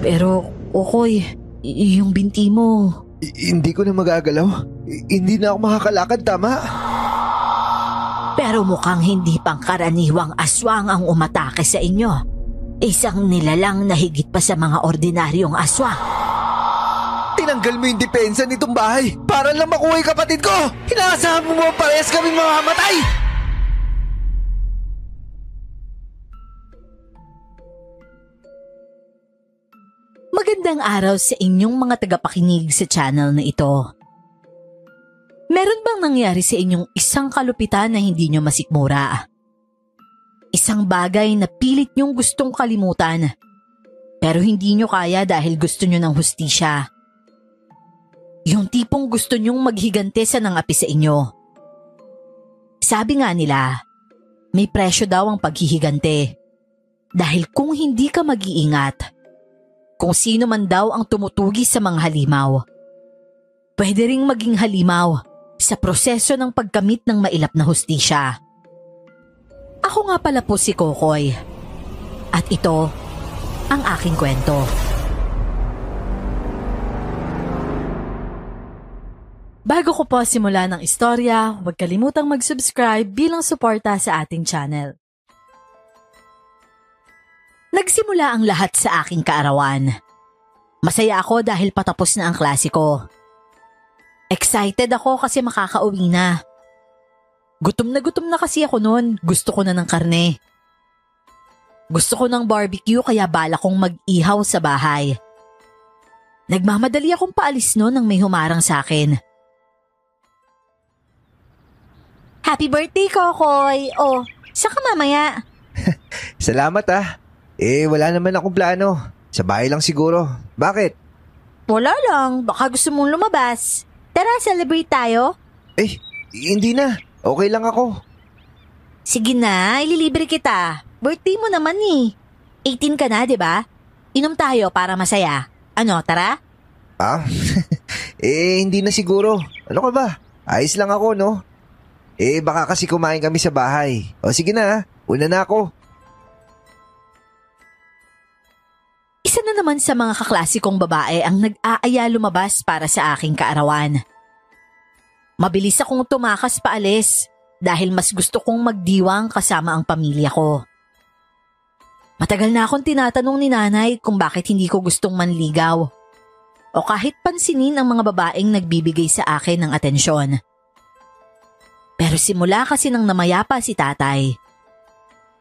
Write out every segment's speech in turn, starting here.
Pero, Kokoy, yung binti mo. Hindi ko na magagalaw. Hindi na ako makakalakad, tama? Pero mukhang hindi pangkaraniwang aswang ang umatake sa inyo. Isang nilalang na higit pa sa mga ordinaryong aswang. Tinanggal mo yung depensa nitong bahay para lang makuha yung kapatid ko! Inaasahan mo parehas kaming mamamatay! Magandang araw sa inyong mga tagapakinig sa channel na ito. Meron bang nangyari sa inyong isang kalupitan na hindi nyo masikmura? Isang bagay na pilit nyong gustong kalimutan, pero hindi nyo kaya dahil gusto nyo ng hustisya. Yung tipong gusto nyong maghigante sa nangapi sa inyo. Sabi nga nila, may presyo daw ang paghihigante. Dahil kung hindi ka mag-iingat, kung sino man daw ang tumutugi sa mga halimaw, pwede ring maging halimaw sa proseso ng pagkamit ng mailap na hustisya. Ako nga pala po si Kokoy. At ito ang aking kwento. Bago ko po simula ng istorya, huwag kalimutang mag-subscribe bilang suporta sa ating channel. Nagsimula ang lahat sa aking kaarawan. Masaya ako dahil patapos na ang klase ko. Excited ako kasi makakauwi na. Gutom na kasi ako noon. Gusto ko na ng karne. Gusto ko ng barbecue kaya bala kong mag-ihaw sa bahay. Nagmamadali akong paalis noon nang may humarang sa akin. Happy birthday, Kokoy! Oh, saka mamaya. Salamat ah. Wala naman akong plano. Sa bahay lang siguro. Bakit? Wala lang. Baka gusto mong lumabas. Tara, celebrate tayo. Hindi na. Okay lang ako. Sige na, ililibre kita. Birthday mo naman eh. 18 ka na, di ba? Inom tayo para masaya. Ano, tara? Hindi na siguro. Ano ka ba? Ayos lang ako, no? Baka kasi kumain kami sa bahay. O sige na, una na ako. Isa na naman sa mga kaklasikong babae ang nag-aaya lumabas para sa aking kaarawan. Mabilis akong tumakas paalis dahil mas gusto kong magdiwang kasama ang pamilya ko. Matagal na akong tinatanong ni nanay kung bakit hindi ko gustong manligaw o kahit pansinin ang mga babaeng nagbibigay sa akin ng atensyon. Pero simula kasi nang namayapa si tatay,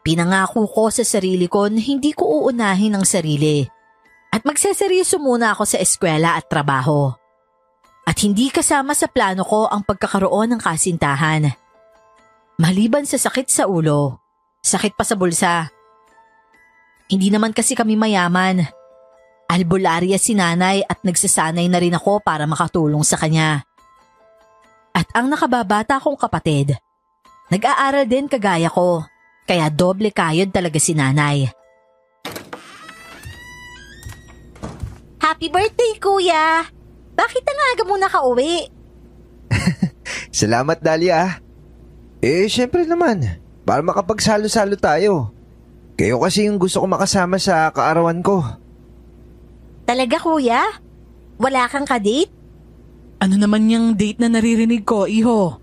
pinangako ko sa sarili ko na hindi ko uunahin ang sarili at magseseryoso muna ako sa eskwela at trabaho. At hindi kasama sa plano ko ang pagkakaroon ng kasintahan. Maliban sa sakit sa ulo, sakit pa sa bulsa. Hindi naman kasi kami mayaman. Albularya si nanay at nagsasanay na rin ako para makatulong sa kanya. At ang nakababata kong kapatid, nag-aaral din kagaya ko, kaya doble kayod talaga si nanay. Happy birthday, kuya! Bakit ang aga mo nakauwi? Salamat, Dahlia. Syempre naman, para makapagsalo-salo tayo. Kayo kasi yung gusto ko makasama sa kaarawan ko. Talaga, kuya? Wala kang kadate? Ano naman yung date na naririnig ko, iho?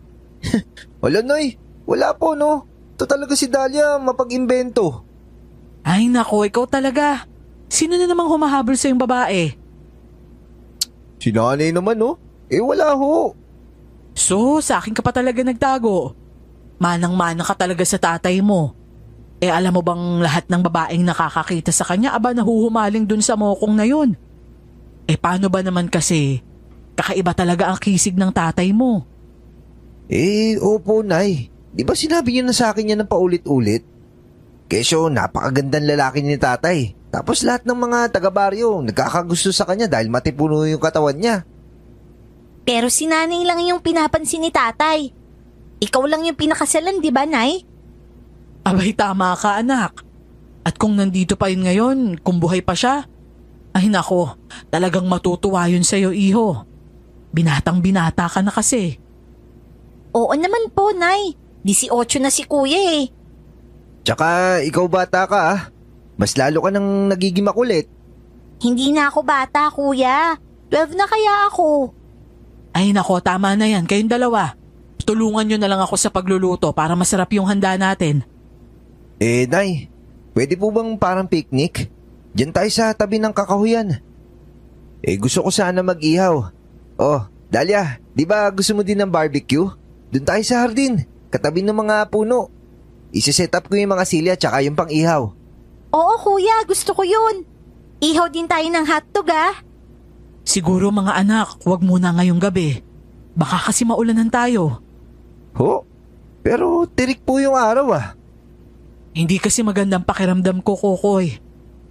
Wala, Noy. Wala po, no? Ito talaga si Dahlia, mapag-imbento. Ay nako, ikaw talaga. Sino na namang humahabol sa yung babae? Si nanay naman, no? Wala ho. So, sa akin ka pa talaga nagtago. Manang-mana ka talaga sa tatay mo. Alam mo bang lahat ng babaeng nakakakita sa kanya, nahuhumaling dun sa mokong na yun? Paano ba naman kasi? Kakaiba talaga ang kisig ng tatay mo. Opo, Nay. Di ba sinabi niyo na sa akin yan ng paulit-ulit? Kesyo, napakagandang lalaki ni tatay. Tapos lahat ng mga taga-baryo nagkakagusto sa kanya dahil matipuno yung katawan niya. Pero si nanay lang yung pinapansin ni tatay. Ikaw lang yung pinakasalan, di ba, Nay? Abay, tama ka, anak. At kung nandito pa yun ngayon, kung buhay pa siya, ay nako, talagang matutuwa yun sa'yo, iho. Binatang-binata ka na kasi. Oo naman po, Nay. 18 na si kuya eh. Tsaka ikaw bata ka ah. Mas lalo ka nang nagiging makulit. Hindi na ako bata, kuya. 12 na kaya ako. Ay nako, tama na yan. Kayong dalawa. Tulungan nyo na lang ako sa pagluluto para masarap yung handa natin. Nay, pwede po bang parang picnic? Diyan tayo sa tabi ng kakahuyan. Gusto ko sana mag-ihaw. Oh, Dalia, di ba gusto mo din ng barbecue? Doon tayo sa hardin, katabi ng mga puno. Isi-set up ko yung mga sili at saka yung pang-ihaw. Oo, kuya. Gusto ko yun. Ihaw din tayo ng hotdog, ah. Siguro mga anak, huwag muna ngayong gabi. Baka kasi maulanan tayo. Ho? Pero tirik po yung araw ah. Hindi kasi magandang pakiramdam ko, Kokoy.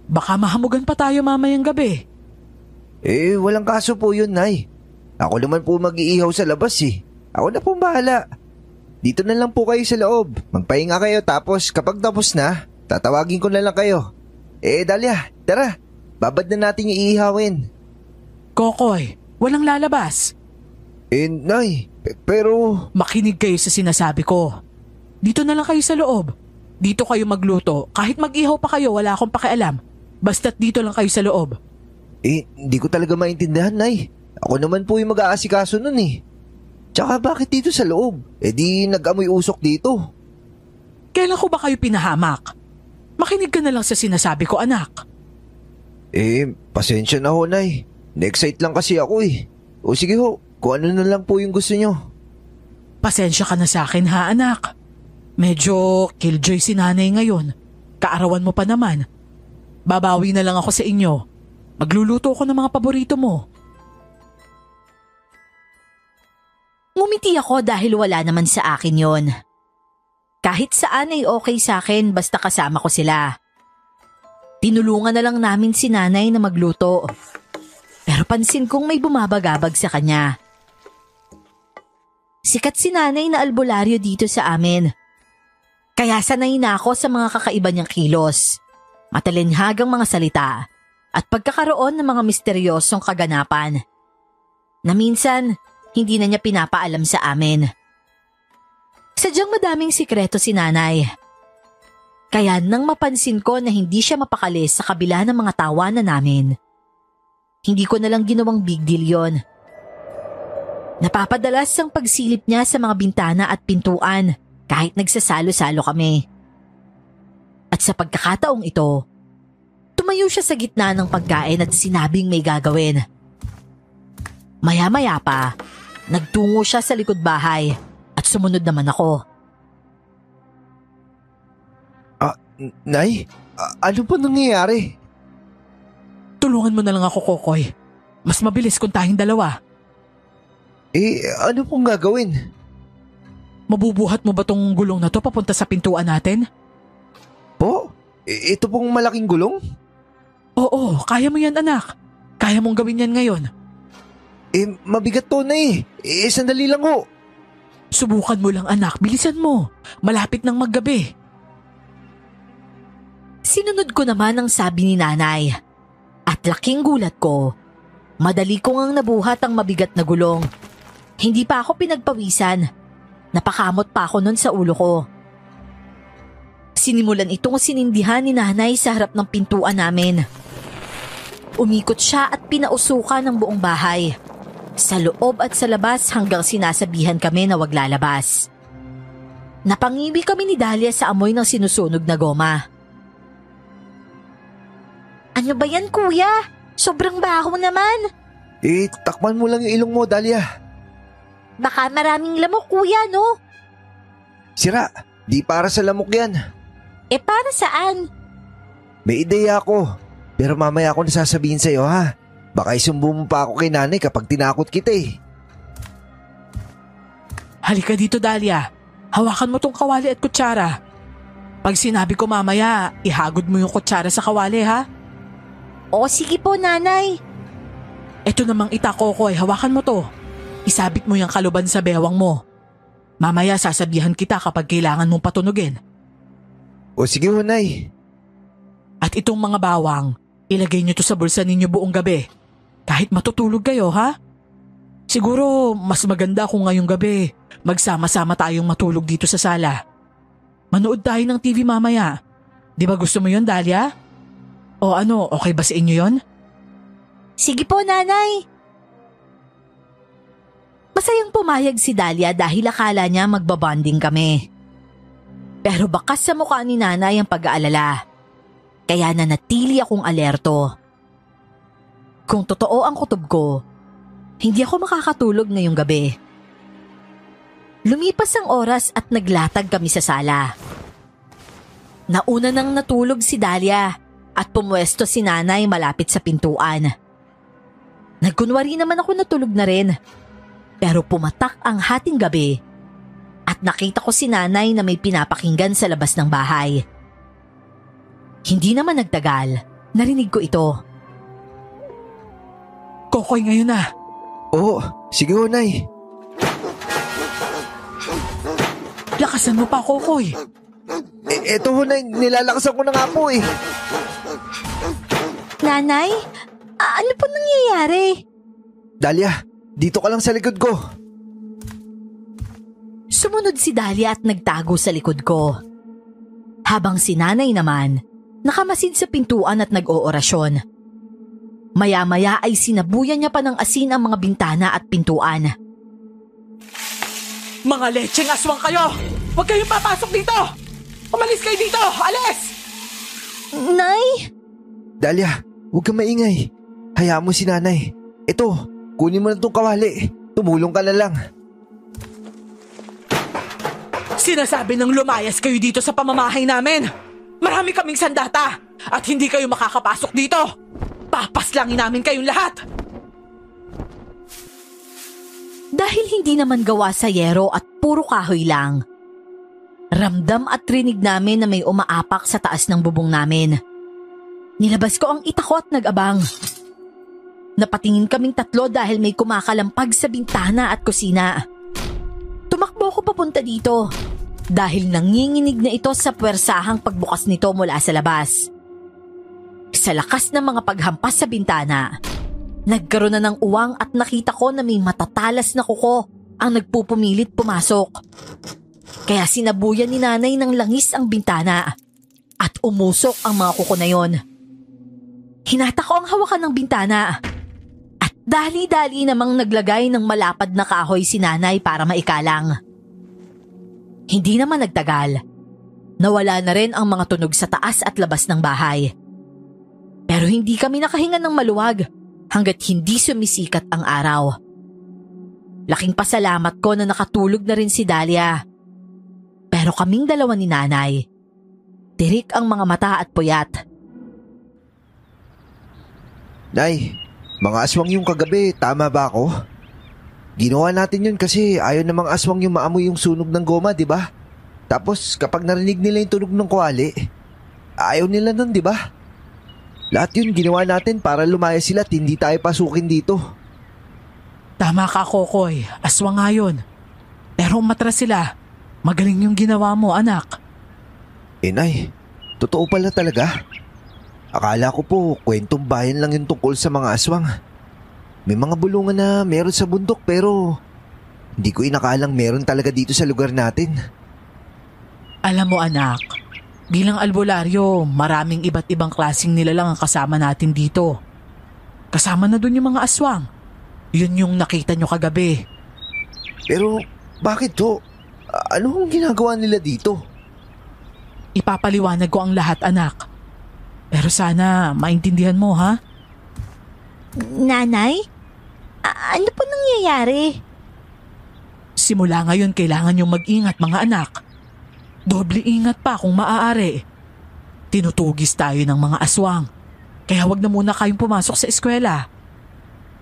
Baka mahamugan pa tayo mamayang gabi. Walang kaso po yun, Nay. Ako naman po mag-iihaw sa labas eh. Ako na pong bahala. Dito na lang po kayo sa loob. Magpahinga kayo tapos kapag tapos na, tatawagin ko na lang kayo. Dalia, tara. Babad na natin yung iihawin. Kokoy, walang lalabas. Nay, pero... Makinig kayo sa sinasabi ko. Dito na lang kayo sa loob. Dito kayo magluto. Kahit mag-ihaw pa kayo, wala akong pakialam. Basta't dito lang kayo sa loob. Hindi ko talaga maintindihan, Nay. Ako naman po yung mag-aasikaso nun eh. Tsaka bakit dito sa loob? Di nag-amoy usok dito. Kailan ko ba kayo pinahamak? Makinig ka na lang sa sinasabi ko, anak. Pasensya na ho, Nay. Na-excite lang kasi ako eh. O sige ho, kung ano na lang po yung gusto nyo. Pasensya ka na sa akin ha, anak. Medyo killjoy si nanay ngayon. Kaarawan mo pa naman. Babawi na lang ako sa inyo. Magluluto ako ng mga paborito mo. Ngumiti ako dahil wala naman sa akin yon. Kahit saan ay okay sa akin basta kasama ko sila. Tinulungan na lang namin si nanay na magluto. Pero pansin kong may bumabagabag sa kanya. Sikat si nanay na albularyo dito sa amin. Kaya sanay na ako sa mga kakaiba niyang kilos, matalinhagang mga salita, at pagkakaroon ng mga misteryosong kaganapan na minsan hindi na niya pinapaalam sa amin. Sadyang madaming sikreto si nanay. Kaya nang mapansin ko na hindi siya mapakali sa kabila ng mga tawanan namin, hindi ko na lang ginawang big deal yon. Napapadalas ang pagsilip niya sa mga bintana at pintuan kahit nagsasalo-salo kami. At sa pagkakataong ito, tumayo siya sa gitna ng pagkain at sinabing may gagawin. Maya-maya pa, nagtungo siya sa likod bahay at sumunod naman ako. Nay, ano pa nangyayari? Tulungan mo na lang ako, Kokoy. Mas mabilis kung tayong dalawa. Ano pong gagawin? Mabubuhat mo ba tong gulong na to papunta sa pintuan natin? Po? Ito pong malaking gulong? Oo, kaya mo yan, anak. Kaya mong gawin yan ngayon. Mabigat to na eh. Sandali lang ho. Subukan mo lang, anak. Bilisan mo. Malapit nang maggabi. Sinunod ko naman ang sabi ni nanay. At laking gulat ko, madali ko ngang nabuhat ang mabigat na gulong. Hindi pa ako pinagpawisan. Napakamot pa ako nun sa ulo ko. Sinimulan itong sinindihan ni nanay sa harap ng pintuan namin. Umikot siya at pinausukan ng buong bahay. Sa loob at sa labas hanggang sinasabihan kami na wag lalabas. Napangiwi kami ni Dalia sa amoy ng sinusunog na goma. Ano ba yan, kuya? Sobrang baho naman. Takpan mo lang yung ilong mo, Dalia. Baka maraming lamok, kuya, no? Sira, di para sa lamok yan. Para saan? May ideya ako, pero mamaya ako nasasabihin sa'yo ha. Baka isumbo mo pa ako kay nanay kapag tinakot kita eh. Halika dito, Dalia. Hawakan mo tong kawali at kutsara. Pag sinabi ko mamaya, ihagod mo yung kutsara sa kawali, ha? O sige po, nanay. Ito namang itako ko, hawakan mo to. Isabit mo yung kaluban sa bewang mo. Mamaya sasabihan kita kapag kailangan mong patunugin. O sige, Nay. At itong mga bawang, ilagay niyo to sa bulsa ninyo buong gabi. Kahit matutulog kayo, ha? Siguro mas maganda kung ngayong gabi magsama-sama tayong matulog dito sa sala. Manood tayo ng TV mamaya. Di ba gusto mo yun, Dalia? O ano, okay ba sa inyo yun? Sige po, nanay. Masayang pumayag si Dahlia dahil akala niya magbabonding kami. Pero bakas sa mukha ni nanay ang pag-aalala. Kaya nanatili akong alerto. Kung totoo ang kutob ko, hindi ako makakatulog ngayong gabi. Lumipas ang oras at naglatag kami sa sala. Nauna nang natulog si Dahlia at pumwesto si nanay malapit sa pintuan. Nagkunwari naman ako natulog na rin. Pero pumatak ang hating gabi at nakita ko si nanay na may pinapakinggan sa labas ng bahay. Hindi naman nagtagal, narinig ko ito. Kokoy, ngayon na. Oo, sige ho, Nay. Lakasan mo pa, Kokoy. Eto ho, Nay, nilalakasan ko na nga po eh. Nanay, ano po nangyayari? Dahlia, dito ka lang sa likod ko. Sumunod si Dahlia at nagtago sa likod ko. Habang si nanay naman, nakamasid sa pintuan at nag-oorasyon. Maya-maya ay sinabuyan niya pa ng asin ang mga bintana at pintuan. Mga lecheng aswang kayo! Huwag kayong papasok dito! Umalis kayo dito! Alis! Nay! Dahlia, huwag kang maingay. Hayaan mo si nanay. Ito, kunin mo na itong kawali. Tumulong ka na lang. Sinasabi ng lumayas kayo dito sa pamamahay namin. Marami kaming sandata at hindi kayo makakapasok dito. Papaslangin namin kayong lahat. Dahil hindi naman gawa sa yero at puro kahoy lang, ramdam at rinig namin na may umaapak sa taas ng bubong namin. Nilabas ko ang ita ko at nag-abang. Napatingin kaming tatlo dahil may kumakalampag sa bintana at kusina. Tumakbo ko papunta dito dahil nanginginig na ito sa puwersahang pagbukas nito mula sa labas. Sa lakas ng mga paghampas sa bintana, nagkaroon na ng uwang at nakita ko na may matatalas na kuko ang nagpupumilit pumasok. Kaya sinabuyan ni nanay ng langis ang bintana at umusok ang mga kuko na yon. Hinata ko ang hawakan ng bintana at dali-dali namang naglagay ng malapad na kahoy si nanay para maikalang. Hindi naman nagtagal. Nawala na rin ang mga tunog sa taas at labas ng bahay. Pero hindi kami nakahinga ng maluwag hanggat hindi sumisikat ang araw. Laking pasalamat ko na nakatulog na rin si Dahlia. Pero kaming dalawa ni nanay, tirik ang mga mata at puyat. Nay, mga aswang yung kagabi, tama ba ako? Ginawa natin yun kasi ayaw namang aswang yung maamoy yung sunog ng goma, di ba? Tapos kapag narinig nila yung tunog ng kwali, ayaw nila nun, di ba? Lahat yun ginawa natin para lumaya sila at hindi tayo pasukin dito. Tama ka, Kokoy. Aswang nga yun. Pero umatras sila. Magaling yung ginawa mo, anak. Nay, totoo pala talaga. Akala ko po, kwentong bayan lang yung tungkol sa mga aswang. May mga bulungan na meron sa bundok pero hindi ko inakalang meron talaga dito sa lugar natin. Alam mo, anak, bilang albularyo, maraming iba't ibang klaseng nilalang ang kasama natin dito. Kasama na dun yung mga aswang. Yun yung nakita nyo kagabi. Pero bakit to? Ano ang ginagawa nila dito? Ipapaliwanag ko ang lahat, anak. Pero sana maintindihan mo, ha? Nanay? Ano po nangyayari? Simula ngayon kailangan yung mag-ingat, mga anak. Doble ingat pa kung maaari. Tinutugis tayo ng mga aswang. Kaya wag na muna kayong pumasok sa eskwela.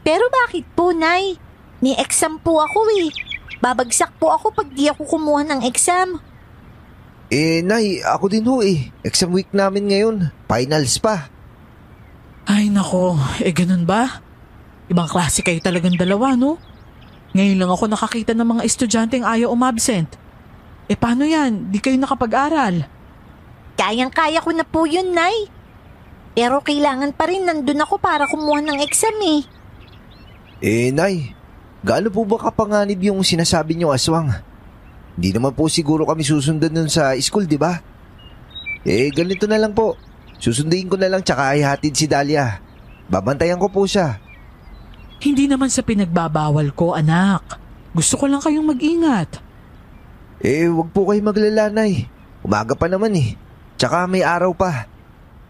Pero bakit po, Nay? May exam po ako eh. Babagsak po ako pag di ako kumuha ng exam. Nay, ako din ho eh. Exam week namin ngayon. Finals pa. Ay nako, ganun ba? Ibang klase kayo talagang dalawa, no? Ngayon lang ako nakakita ng mga estudyanteng ayaw umabsent. Paano yan? Di kayo nakapag-aral. Kayang-kaya ko na po yun, Nay. Pero kailangan pa rin nandun ako para kumuha ng exam eh. Nay, gaano po ba kapanganib yung sinasabi niyo aswang? Hindi naman po siguro kami susundan nun sa school, di ba? Ganito na lang po. Susundin ko na lang tsaka ihatid si Dahlia. Babantayan ko po siya. Hindi naman sa pinagbabawal ko, anak. Gusto ko lang kayong mag-ingat. Wag po kayo maglala, Nay. Umaga pa naman eh. Tsaka may araw pa.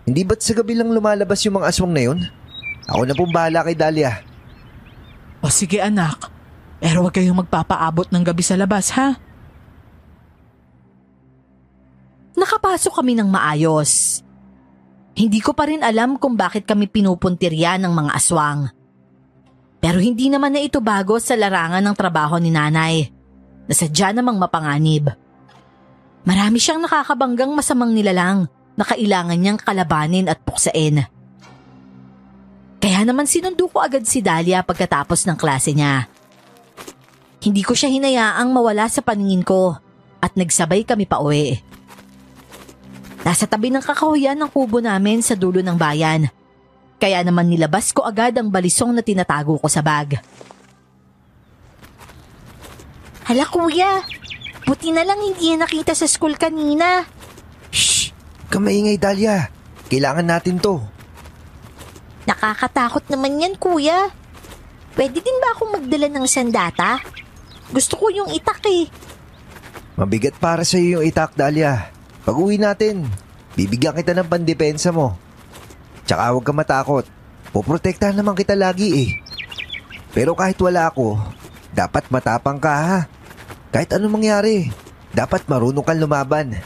Hindi ba't sa gabi lang lumalabas yung mga aswang na yun? Ako na pong bahala kay Dahlia. O sige anak, pero huwag kayong magpapaabot ng gabi sa labas ha. Nakapasok kami ng maayos. Hindi ko pa rin alam kung bakit kami pinupuntirya ng mga aswang. Pero hindi naman na ito bago sa larangan ng trabaho ni nanay, na sadya namang mapanganib. Marami siyang nakakabanggang masamang nilalang na kailangan niyang kalabanin at puksain. Kaya naman sinundo ko agad si Dahlia pagkatapos ng klase niya. Hindi ko siya hinayaang mawala sa paningin ko at nagsabay kami pauwi. Nasa tabi ng kakahuyan ng kubo namin sa dulo ng bayan. Kaya naman nilabas ko agad ang balisong na tinatago ko sa bag. Hala kuya, buti na lang hindi yan nakita sa school kanina. Shh! Kamaingay, Dahlia. Kailangan natin to. Nakakatakot naman yan kuya. Pwede din ba akong magdala ng sandata? Gusto ko yung itak eh. Mabigat para sa iyo yung itak, Dahlia. Pag-uwi natin, bibigyan kita ng pandepensa mo. Tsaka huwag ka matakot. Poprotektahan naman kita lagi eh. Pero kahit wala ako, dapat matapang ka ha. Kahit anong mangyari, dapat marunong kang lumaban.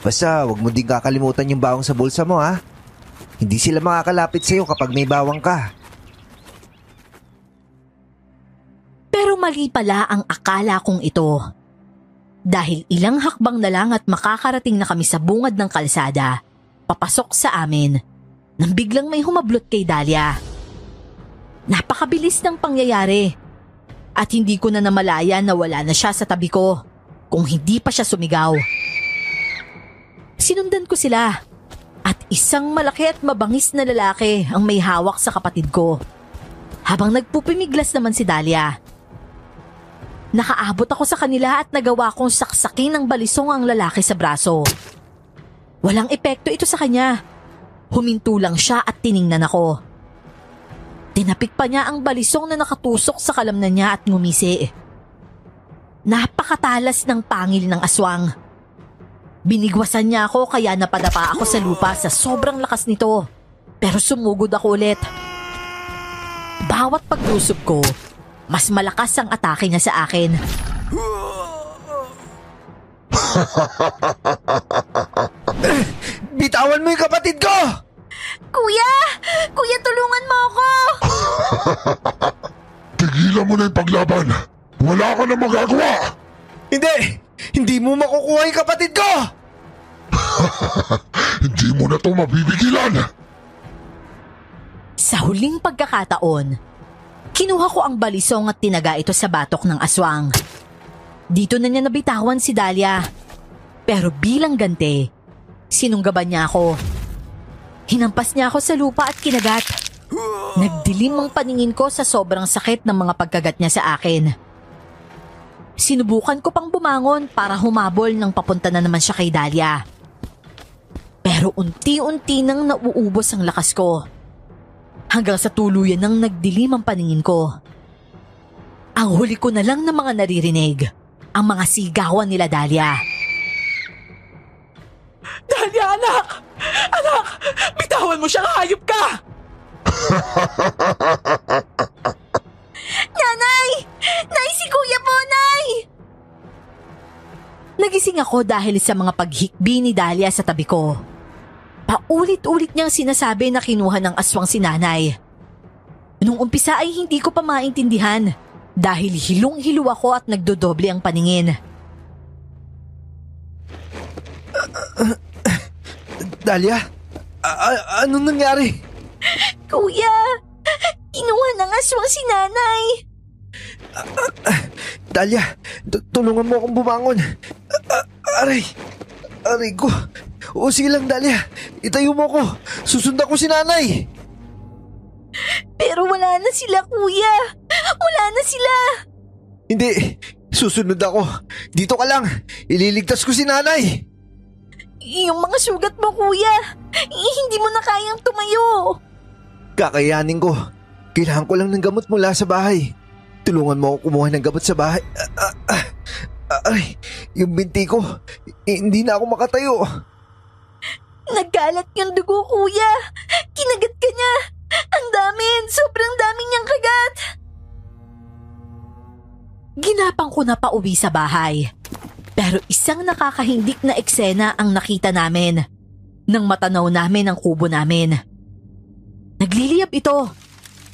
Basta huwag mo din kakalimutan yung bawang sa bulsa mo ha. Hindi sila makakalapit sa'yo kapag may bawang ka. Pero mali pala ang akala kong ito. Dahil ilang hakbang na lang at makakarating na kami sa bungad ng kalsada, papasok sa amin, nang biglang may humablot kay Dahlia. Napakabilis ng pangyayari at hindi ko na namalaya na wala na siya sa tabi ko kung hindi pa siya sumigaw. Sinundan ko sila at isang malaki at mabangis na lalaki ang may hawak sa kapatid ko. Habang nagpupimiglas naman si Dahlia. Nakaabot ako sa kanila at nagawa kong saksakin ng balisong ang lalaki sa braso. Walang epekto ito sa kanya. Huminto lang siya at tiningnan ako. Tinapik pa niya ang balisong na nakatusok sa kalamnan niya at ngumisi. Napakatalas ng pangil ng aswang. Binigwasan niya ako kaya napadapa ako sa lupa sa sobrang lakas nito. Pero sumugod ako ulit. Bawat paglusob ko, mas malakas ang atake niya sa akin. Bitawan mo yung kapatid ko! Kuya! Kuya, tulungan mo ako! Tigilan mo na yung paglaban. Wala ka na magagawa. Hindi! Hindi mo makukuha yung kapatid ko! Hindi mo na to mabibigilan. Sa huling pagkakataon, kinuha ko ang balisong at tinaga ito sa batok ng aswang. Dito na niya nabitawan si Dahlia. Pero bilang ganti, sinunggaban niya ako. Hinampas niya ako sa lupa at kinagat. Nagdilim ang paningin ko sa sobrang sakit ng mga pagkagat niya sa akin. Sinubukan ko pang bumangon para humabol nang papunta na naman siya kay Dahlia. Pero unti-unti nang nauubos ang lakas ko. Hanggang sa tuluyan nang nagdilim ang paningin ko. Ang huli ko na lang ng mga naririnig, ang mga sigawan nila Dahlia. Dahlia, anak! Anak! Bitawan mo siya, hayop ka! Nanay! Nay, si Kuya po, Nay! Nagising ako dahil sa mga paghikbi ni Dahlia sa tabi ko. Paulit-ulit niyang sinasabi na kinuha ng aswang si nanay. Nung umpisa ay hindi ko pa maintindihan dahil hilong-hilo ako at nagdodoble ang paningin. Dahlia? Anong nangyari? Kuya! Kinuha ng aswang si nanay! Dahlia, tulungan mo akong bumangon. Aray! Aray ko! O sige lang, Dahlia. Itayo mo ko. Susundan ko si nanay. Pero wala na sila, kuya. Wala na sila. Hindi. Susunod ako. Dito ka lang. Ililigtas ko si nanay. Yung mga sugat mo, kuya. Hindi mo na kayang tumayo. Kakayanin ko. Kailangan ko lang ng gamot mula sa bahay. Tulungan mo ako kumuha ng gamot sa bahay. Ay, yung binti ko, hindi na ako makatayo. Nagkalat yung dugo, kuya. Kinagat ka niya. Ang dami, sobrang dami niyang kagat. Ginapang ko na pauwi sa bahay. Pero isang nakakahindik na eksena ang nakita namin nang matanaw namin ang kubo namin. Nagliliyab ito.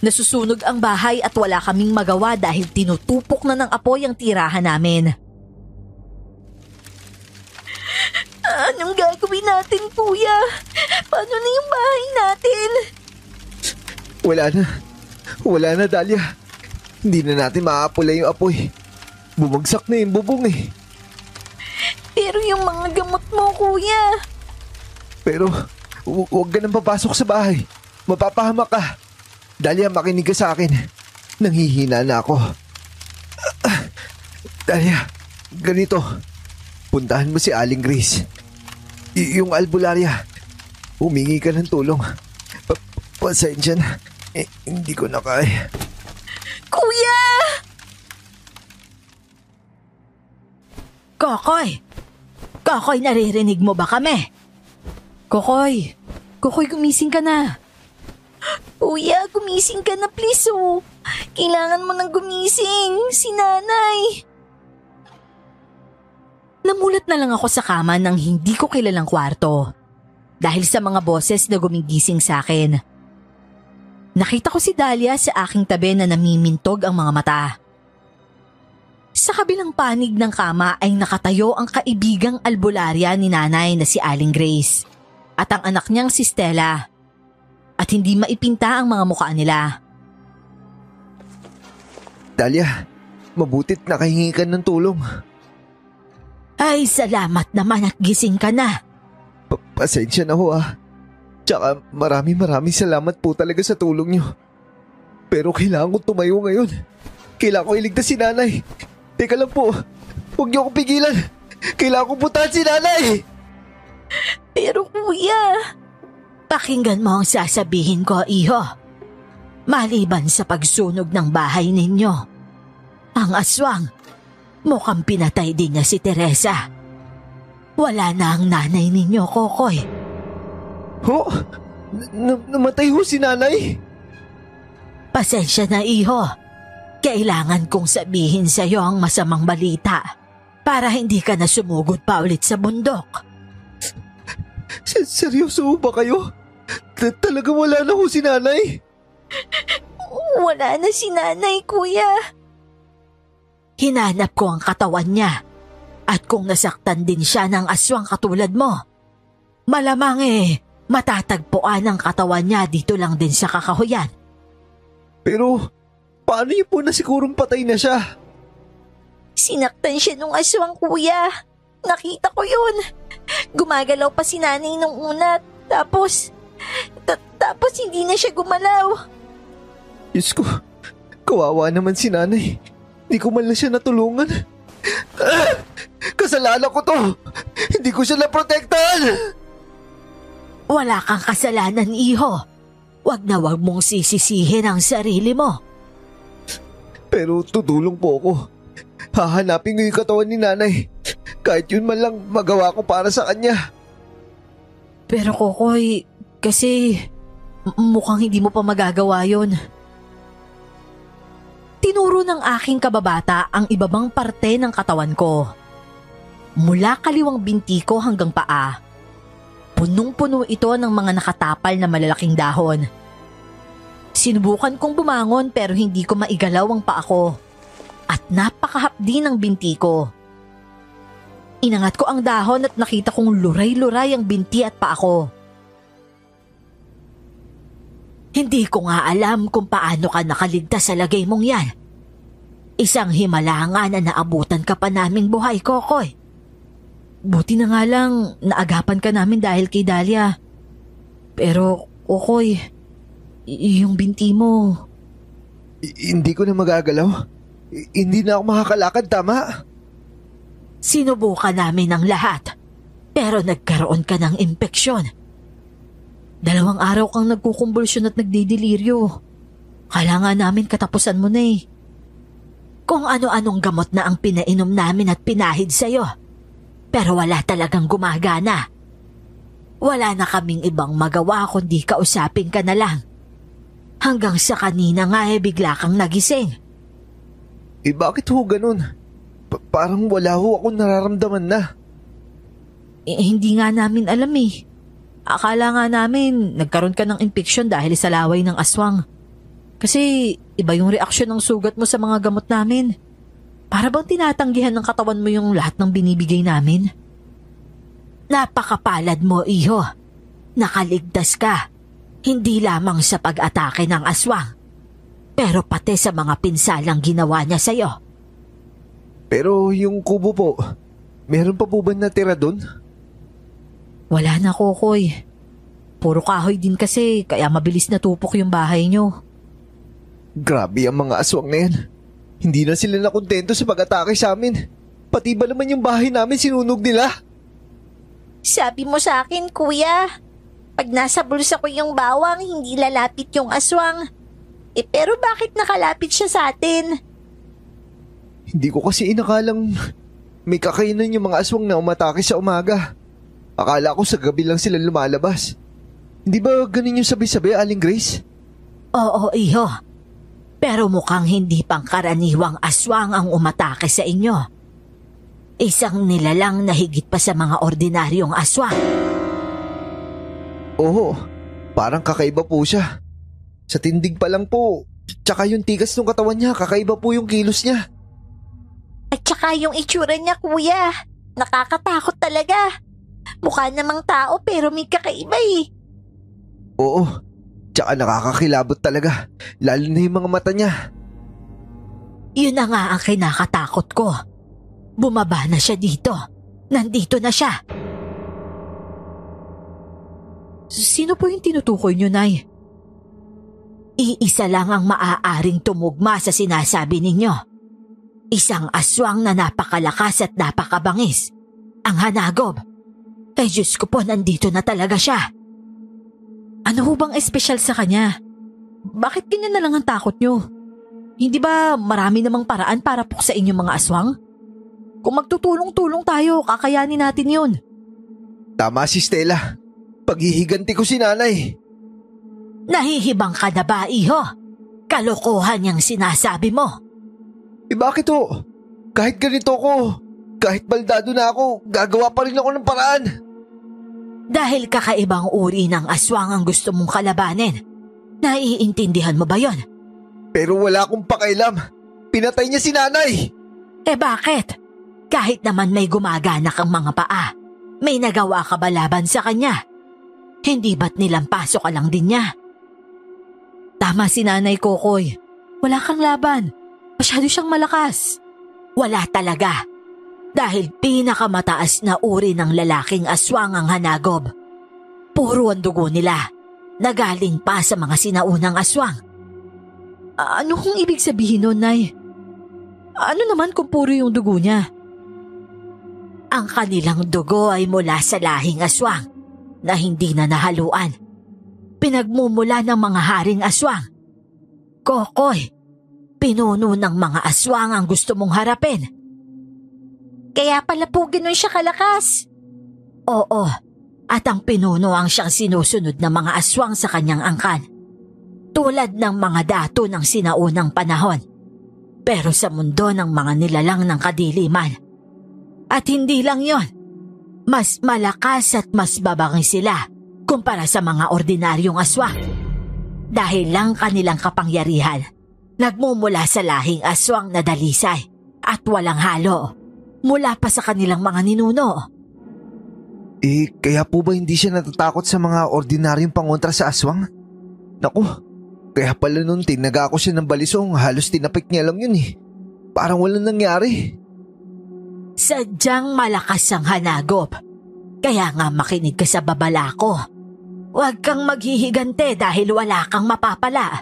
Nasusunog ang bahay at wala kaming magawa dahil tinutupok na ng apoy ang tirahan namin. Anong gagawin natin, kuya? Paano na yung bahay natin? Wala na, Dahlia. Hindi na natin maapula yung apoy. Bumagsak na yung bubong eh. Pero yung mga gamot mo, kuya. Pero huwag ka nang papasok sa bahay. Mapapahamak ka. Dahlia, makinig ka sa akin. Nanghihina na ako. Dahlia, ganito. Puntahan mo si Aling Grace. Yung albularya. Humingi ka ng tulong. Pasensya na. Hindi ko na kaya. Kuya! Kokoy! Kokoy, naririnig mo ba kami? Kokoy, gumising ka na. Kuya, gumising ka na please oh. Kailangan mo nang gumising. Si nanay. Namulat na lang ako sa kama ng hindi ko kilalang kwarto dahil sa mga boses na gumigising sa akin. Nakita ko si Dahlia sa aking tabi na namimintog ang mga mata. Sa kabilang panig ng kama ay nakatayo ang kaibigang albularya ni nanay na si Aling Grace at ang anak niyang si Stella at hindi maipinta ang mga mukha nila. Dahlia, mabutit nakahingi ka ng tulong. Ay, salamat naman at gising ka na. Pasensya na ho ah. Tsaka maraming salamat po talaga sa tulong niyo. Pero kailangan ko tumayo ngayon. Kailangan ko iligtas si nanay. Teka lang po, huwag niyo akong pigilan. Kailangan ko puntahan si nanay. Pero kuya, pakinggan mo ang sasabihin ko, iho. Maliban sa pagsunog ng bahay ninyo, ang aswang, mukhang pinatay din niya si Teresa. Wala na ang nanay ninyo, Kokoy. Ho? Namatay ho si nanay? Pasensya na, iho. Kailangan kong sabihin sa iyo ang masamang balita para hindi ka na sumugod pa ulit sa bundok. Seryoso ba kayo? Talaga wala na ho si nanay? Wala na si nanay, kuya. Hinanap ko ang katawan niya at kung nasaktan din siya ng aswang katulad mo, malamang matatagpuan ang katawan niya dito lang din sa kakahuyan. Pero paano niyo po na sigurong patay na siya? Sinaktan siya nung aswang, kuya. Nakita ko yun. Gumagalaw pa si nanay nung una tapos hindi na siya gumalaw. Diyos ko, kawawa naman si nanay. Hindi ko man lang siya natulungan. Kasalanan ko to. Hindi ko siya naprotektahan. Wala kang kasalanan, iho. Wag na wag mong sisisihin ang sarili mo. Pero tutulong po ako. Hahanapin ko yung katawan ni nanay. Kahit yun man lang magawa ko para sa kanya. Pero Kokoy, kasi mukhang hindi mo pa magagawa yun. Tinuro ng aking kababata ang ibabang parte ng katawan ko. Mula kaliwang binti ko hanggang paa. Punong-puno ito ng mga nakatapal na malalaking dahon. Sinubukan kong bumangon pero hindi ko maigalaw ang paa ko. At napakahapdi ng binti ko. Inangat ko ang dahon at nakita kong luray-luray ang binti at paa ko. Hindi ko nga alam kung paano ka nakaligtas sa lagay mong yan. Isang himala nga na naabutan ka pa naming buhay, Kokoy. Buti na nga lang naagapan ka namin dahil kay Dahlia. Pero, Kokoy, yung binti mo... Hindi ko na magagalaw. Hindi na ako makakalakad, tama? Sinubukan namin ang lahat. Pero nagkaroon ka ng impeksyon. 2 araw kang nagkukumbulsyon at nagdidiliryo. Kala nga namin katapusan mo na eh. Kung ano-anong gamot na ang pinainom namin at pinahid sa'yo. Pero wala talagang gumagana. Wala na kaming ibang magawa kundi kausapin ka na lang. Hanggang sa kanina nga bigla kang nagising. Bakit ho ganun? Parang wala ho akong nararamdaman na. Hindi nga namin alam eh. Akala nga namin nagkaroon ka ng infeksyon dahil sa laway ng aswang. Kasi iba yung reaksyon ng sugat mo sa mga gamot namin. Para bang tinatanggihan ng katawan mo yung lahat ng binibigay namin? Napakapalad mo, iho. Nakaligtas ka. Hindi lamang sa pag-atake ng aswang, pero pati sa mga pinsalang ginawa niya sa'yo. Pero yung kubo po, meron pa po ba natira doon? Wala na, Kokoy. Puro kahoy din kasi kaya mabilis natupok yung bahay niyo. Grabe ang mga aswang na yan. Hindi na sila nakontento sa pag-atake sa amin. Pati ba naman yung bahay namin sinunog nila? Sabi mo sa akin, kuya, pag nasa bulsa ko yung bawang, hindi lalapit yung aswang. Pero bakit nakalapit siya sa atin? Hindi ko kasi inakalang may kakainan yung mga aswang na umatake sa umaga. Akala ko sa gabi lang sila lumalabas. Hindi ba ganun yung sabi-sabi, Aling Grace? Oo, iho. Pero mukhang hindi pangkaraniwang aswang ang umatake sa inyo. Isang nilalang na higit pa sa mga ordinaryong aswang. Oo, parang kakaiba po siya. Sa tindig pa lang po, tsaka yung tigas ng katawan niya, kakaiba po yung kilos niya. At saka yung itsura niya, kuya. Nakakatakot talaga. Mukha namang tao pero may kakaiba eh. Oo, tsaka nakakakilabot talaga, lalo na yung mga mata niya. Yun na nga ang kinakatakot ko. Bumaba na siya dito. Nandito na siya. Sino po yung tinutukoy niyo, Nay? Iisa lang ang maaaring tumugma sa sinasabi ninyo. Isang aswang na napakalakas at napakabangis. Ang Hanagob. Kay Diyos ko po, nandito na talaga siya. Ano ho bang espesyal sa kanya? Bakit ganyan na lang ang takot nyo? Hindi ba marami namang paraan para puksain yung mga aswang? Kung magtutulong-tulong tayo, kakayanin natin yun. Tama si Stella. Paghihiganti ko si nanay. Nahihibang ka na ba, iho? Kalokohan yung sinasabi mo. Bakit ho? Kahit ganito ko, kahit baldado na ako, gagawa pa rin ako ng paraan. Dahil kakaibang uri ng aswang ang gusto mong kalabanin. Naiintindihan mo ba yon? Pero wala akong pakailam. Pinatay niya si nanay. Bakit? Kahit naman may gumagana kang mga paa, may nagawa ka ba laban sa kanya? Hindi ba't nilampaso ka lang din niya? Tama si Nanay Kokoy. Wala kang laban. Masyado siyang malakas. Wala talaga. Dahil pinakamataas na uri ng lalaking aswang ang Hanagob. Puro ang dugo nila. Nagaling pa sa mga sinaunang aswang. Ano kung ibig sabihin nun, Nay? Ano naman kung puro yung dugo niya? Ang kanilang dugo ay mula sa lahing aswang na hindi na nahaluan. Pinagmumula ng mga haring aswang. Kokoy, pinuno ng mga aswang ang gusto mong harapin. Kaya pala po ganun siya kalakas. Oo, at ang pinuno ang siyang sinusunod ng mga aswang sa kanyang angkan. Tulad ng mga dato ng sinaunang panahon. Pero sa mundo ng mga nilalang ng kadiliman. At hindi lang yon, mas malakas at mas babangis sila kumpara sa mga ordinaryong aswang. Dahil lang kanilang kapangyarihan, nagmumula sa lahing aswang na dalisay at walang halo mula pa sa kanilang mga ninuno. Kaya po ba hindi siya natatakot sa mga ordinaryong pangontra sa aswang? Naku, kaya pala nung tinaga ako siya ng balisong, halos tinapik niya lang yun eh. Parang walang nangyari. Sadyang malakas ang Hanagob. Kaya nga makinig ka sa babala ko. Huwag kang maghihigante dahil wala kang mapapala.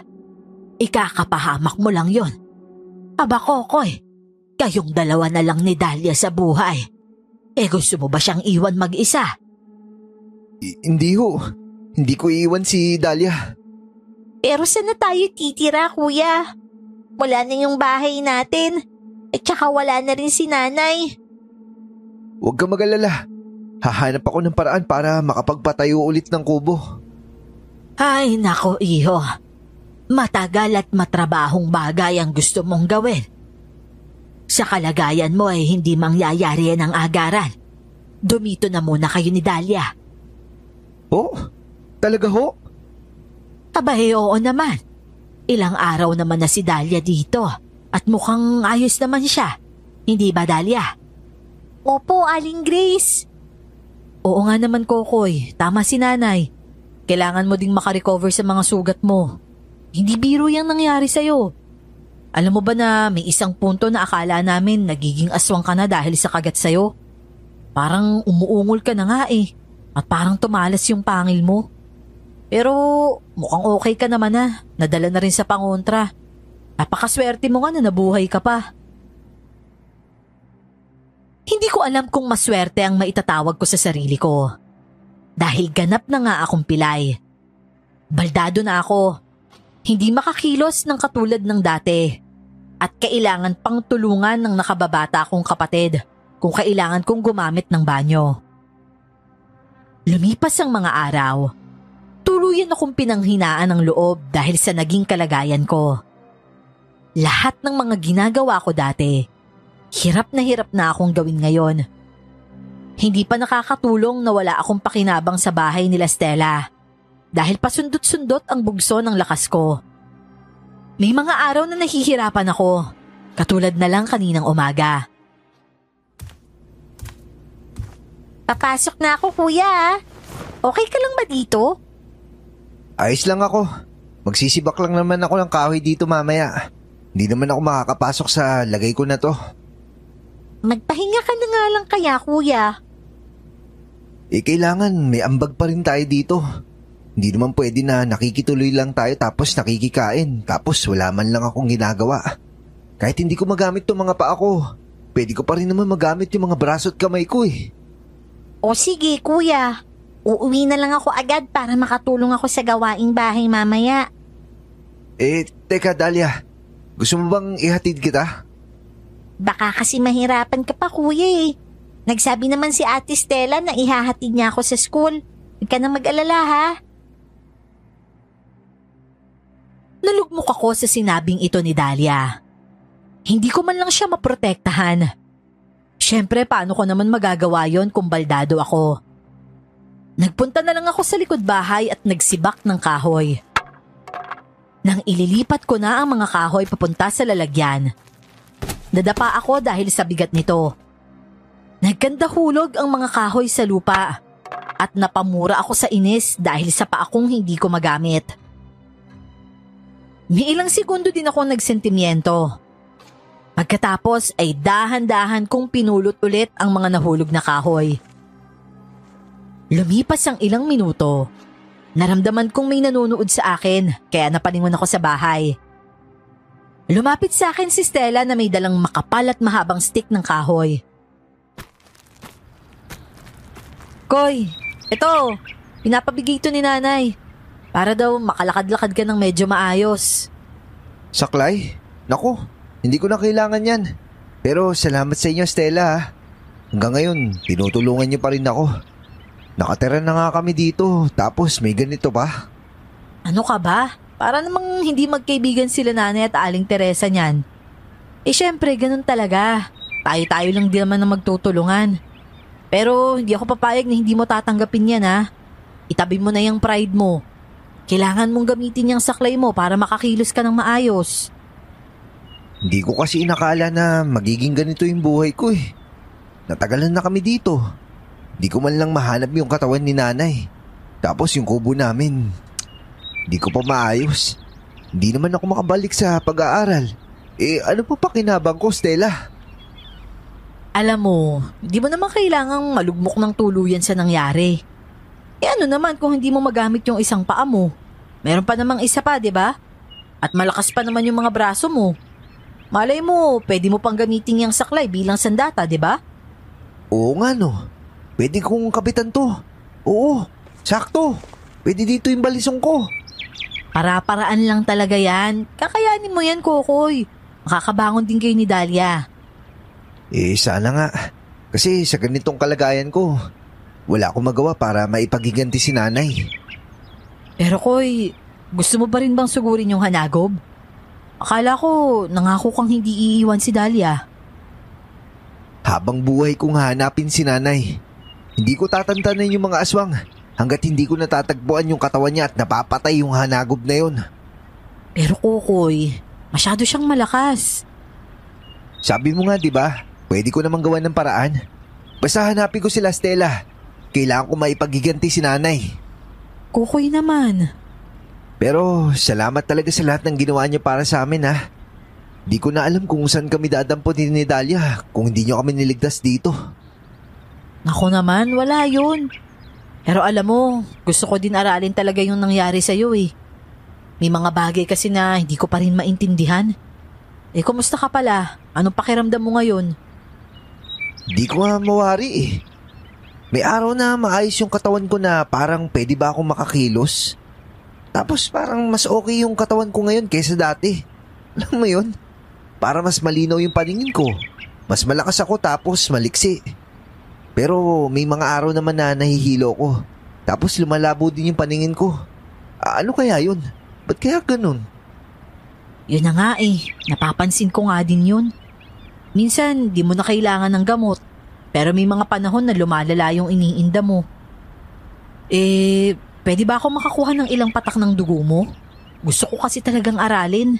Ikakapahamak mo lang yon. Aba Kokoy, kayong dalawa na lang ni Dahlia sa buhay. Gusto mo ba siyang iwan mag-isa? Hindi ho. Hindi ko iiwan si Dahlia. Pero saan na tayo titira, kuya? Wala na yung bahay natin. At saka wala na rin si nanay. Huwag ka mag-alala. Hahanap ako ng paraan para makapagpatayo ulit ng kubo. Ay, nako iho. Matagal at matrabahong bagay ang gusto mong gawin. Sa kalagayan mo ay hindi mangyayari yan ang agaran. Dumito na muna kayo ni Dahlia. Oh? Talaga ho? Abay, oo naman. Ilang araw naman na si Dahlia dito at mukhang ayos naman siya. Hindi ba, Dahlia? Opo, Aling Grace. Oo nga naman, Kokoy. Tama si nanay. Kailangan mo ding makarecover sa mga sugat mo. Hindi biro yung nangyari sa'yo. Alam mo ba na may isang punto na akala namin nagiging aswang ka na dahil sa kagat sa'yo? Parang umuungol ka na nga eh. At parang tumalas yung pangil mo. Pero mukhang okay ka naman na. Nadala na rin sa pangontra. Napakaswerte mo nga na nabuhay ka pa. Hindi ko alam kung maswerte ang maitatawag ko sa sarili ko. Dahil ganap na nga akong pilay. Baldado na ako. Hindi makakilos ng katulad ng dati. At kailangan pang tulungan ng nakababata kong kapatid kung kailangan kong gumamit ng banyo. Lumipas ang mga araw. Tuluyan akong pinanghinaan ng loob dahil sa naging kalagayan ko. Lahat ng mga ginagawa ko dati, hirap na akong gawin ngayon. Hindi pa nakakatulong na wala akong pakinabang sa bahay nila Stella dahil pasundot-sundot ang bugso ng lakas ko. May mga araw na nahihirapan ako, katulad na lang kaninang umaga. Papasok na ako, kuya. Okay ka lang ba dito? Ayos lang ako. Magsisibak lang naman ako ng kahoy dito mamaya. Hindi naman ako makakapasok sa lagay ko na to. Magpahinga ka na nga lang kaya, kuya. Kailangan may ambag pa rin tayo dito. Hindi naman pwede na nakikituloy lang tayo tapos nakikikain. Tapos wala man lang akong ginagawa. Kahit hindi ko magamit itong mga paa ko, pwede ko pa rin naman magamit yung mga braso at kamay ko eh. O sige, kuya. Uuwi na lang ako agad para makatulong ako sa gawaing bahay mamaya. Teka Dahlia. Gusto mo bang ihatid kita? Baka kasi mahirapan ka pa, kuya eh. Nagsabi naman si Ate Stella na ihahatid niya ako sa school. Huwag ka nang mag-alala, ha? Nalugmok ako sa sinabing ito ni Dahlia. Hindi ko man lang siya maprotektahan. Siyempre, paano ko naman magagawa yon kung baldado ako? Nagpunta na lang ako sa likod bahay at nagsibak ng kahoy. Nang ililipat ko na ang mga kahoy papunta sa lalagyan, nadapa ako dahil sa bigat nito. Nagkandahulog ang mga kahoy sa lupa at napamura ako sa inis dahil sa paakong hindi ko magamit. May ilang segundo din ako nagsentimiento. Pagkatapos ay dahan-dahan kong pinulot ulit ang mga nahulog na kahoy. Lumipas ang ilang minuto. Naramdaman kong may nanonood sa akin kaya napalingon ako sa bahay. Lumapit sa akin si Stella na may dalang makapal at mahabang stick ng kahoy. Koy, ito, pinapabigay ito ni nanay. Para daw makalakad-lakad ka ng medyo maayos. Saklay? Naku, hindi ko na kailangan yan. Pero salamat sa inyo Stella. Hanggang ngayon, tinutulungan niyo pa rin ako. Nakatira na nga kami dito, tapos may ganito pa. Ano ka ba? Para namang hindi magkaibigan sila nanay at Aling Teresa niyan. Syempre, ganun talaga. Tayo-tayo lang din naman na magtutulungan. Pero hindi ako papayag na hindi mo tatanggapin yan ha. Itabi mo na yung pride mo. Kailangan mong gamitin yung saklay mo para makakilos ka ng maayos. Hindi ko kasi inakala na magiging ganito yung buhay ko eh. Natagalan na kami dito. Di ko man lang mahanap yung katawan ni nanay. Tapos yung kubo namin, di ko pa maayos. Hindi naman ako makabalik sa pag-aaral. Ano pa pakinabang ko, Stella? Alam mo, di mo naman kailangang malugmok ng tuluyan sa nangyari. Ano naman kung hindi mo magamit yung isang paa mo? Meron pa namang isa pa, di ba? At malakas pa naman yung mga braso mo. Malay mo, pwede mo pang gamitin yung saklay bilang sandata, di ba? Oo nga no. Pwede kong kapitan to. Oo, sakto. Pwede dito yung balisong ko. Para-paraan lang talaga yan. Kakayanin mo yan, Kokoy. Makakabangon din kayo ni Dahlia. Sana nga. Kasi sa ganitong kalagayan ko, wala akong magawa para maipagiganti si nanay. Pero Koy, gusto mo ba rin bang sugurin yung hanagob? Akala ko, nangako kang hindi iiwan si Dahlia. Habang buhay kong hanapin si nanay, hindi ko tatantanan yung mga aswang hanggat hindi ko natatagpuan yung katawan niya at napapatay yung hanagob na yun. Pero Kokoy, masyado siyang malakas. Sabi mo nga, di ba? Pwede ko namang gawa ng paraan. Basta hanapin ko sila, Stella. Kailangan ko maipagiganti si nanay. Kokoy naman. Pero salamat talaga sa lahat ng ginawa niya para sa amin, ha. Di ko na alam kung saan kami dadamputin ni Dahlia kung hindi niyo kami niligtas dito. Ako naman, wala yun. Pero alam mo, gusto ko din aralin talaga yung nangyari sa'yo eh. May mga bagay kasi na hindi ko pa rin maintindihan. Kumusta ka pala? Anong pakiramdam mo ngayon? Di ko nga mawari eh. May araw na maayos yung katawan ko na parang pwede ba akong makakilos? Tapos parang mas okay yung katawan ko ngayon kaysa dati. Alam mo yun? Para mas malinaw yung paningin ko. Mas malakas ako tapos maliksi. Pero may mga araw naman na nahihilo ko. Tapos lumalabo din yung paningin ko. Ano kaya yun? Ba't kaya ganun? Yun na nga eh. Napapansin ko nga din yun. Minsan, di mo na kailangan ng gamot. Pero may mga panahon na lumalala yung iniinda mo. Pwede ba ako makakuha ng ilang patak ng dugo mo? Gusto ko kasi talagang aralin.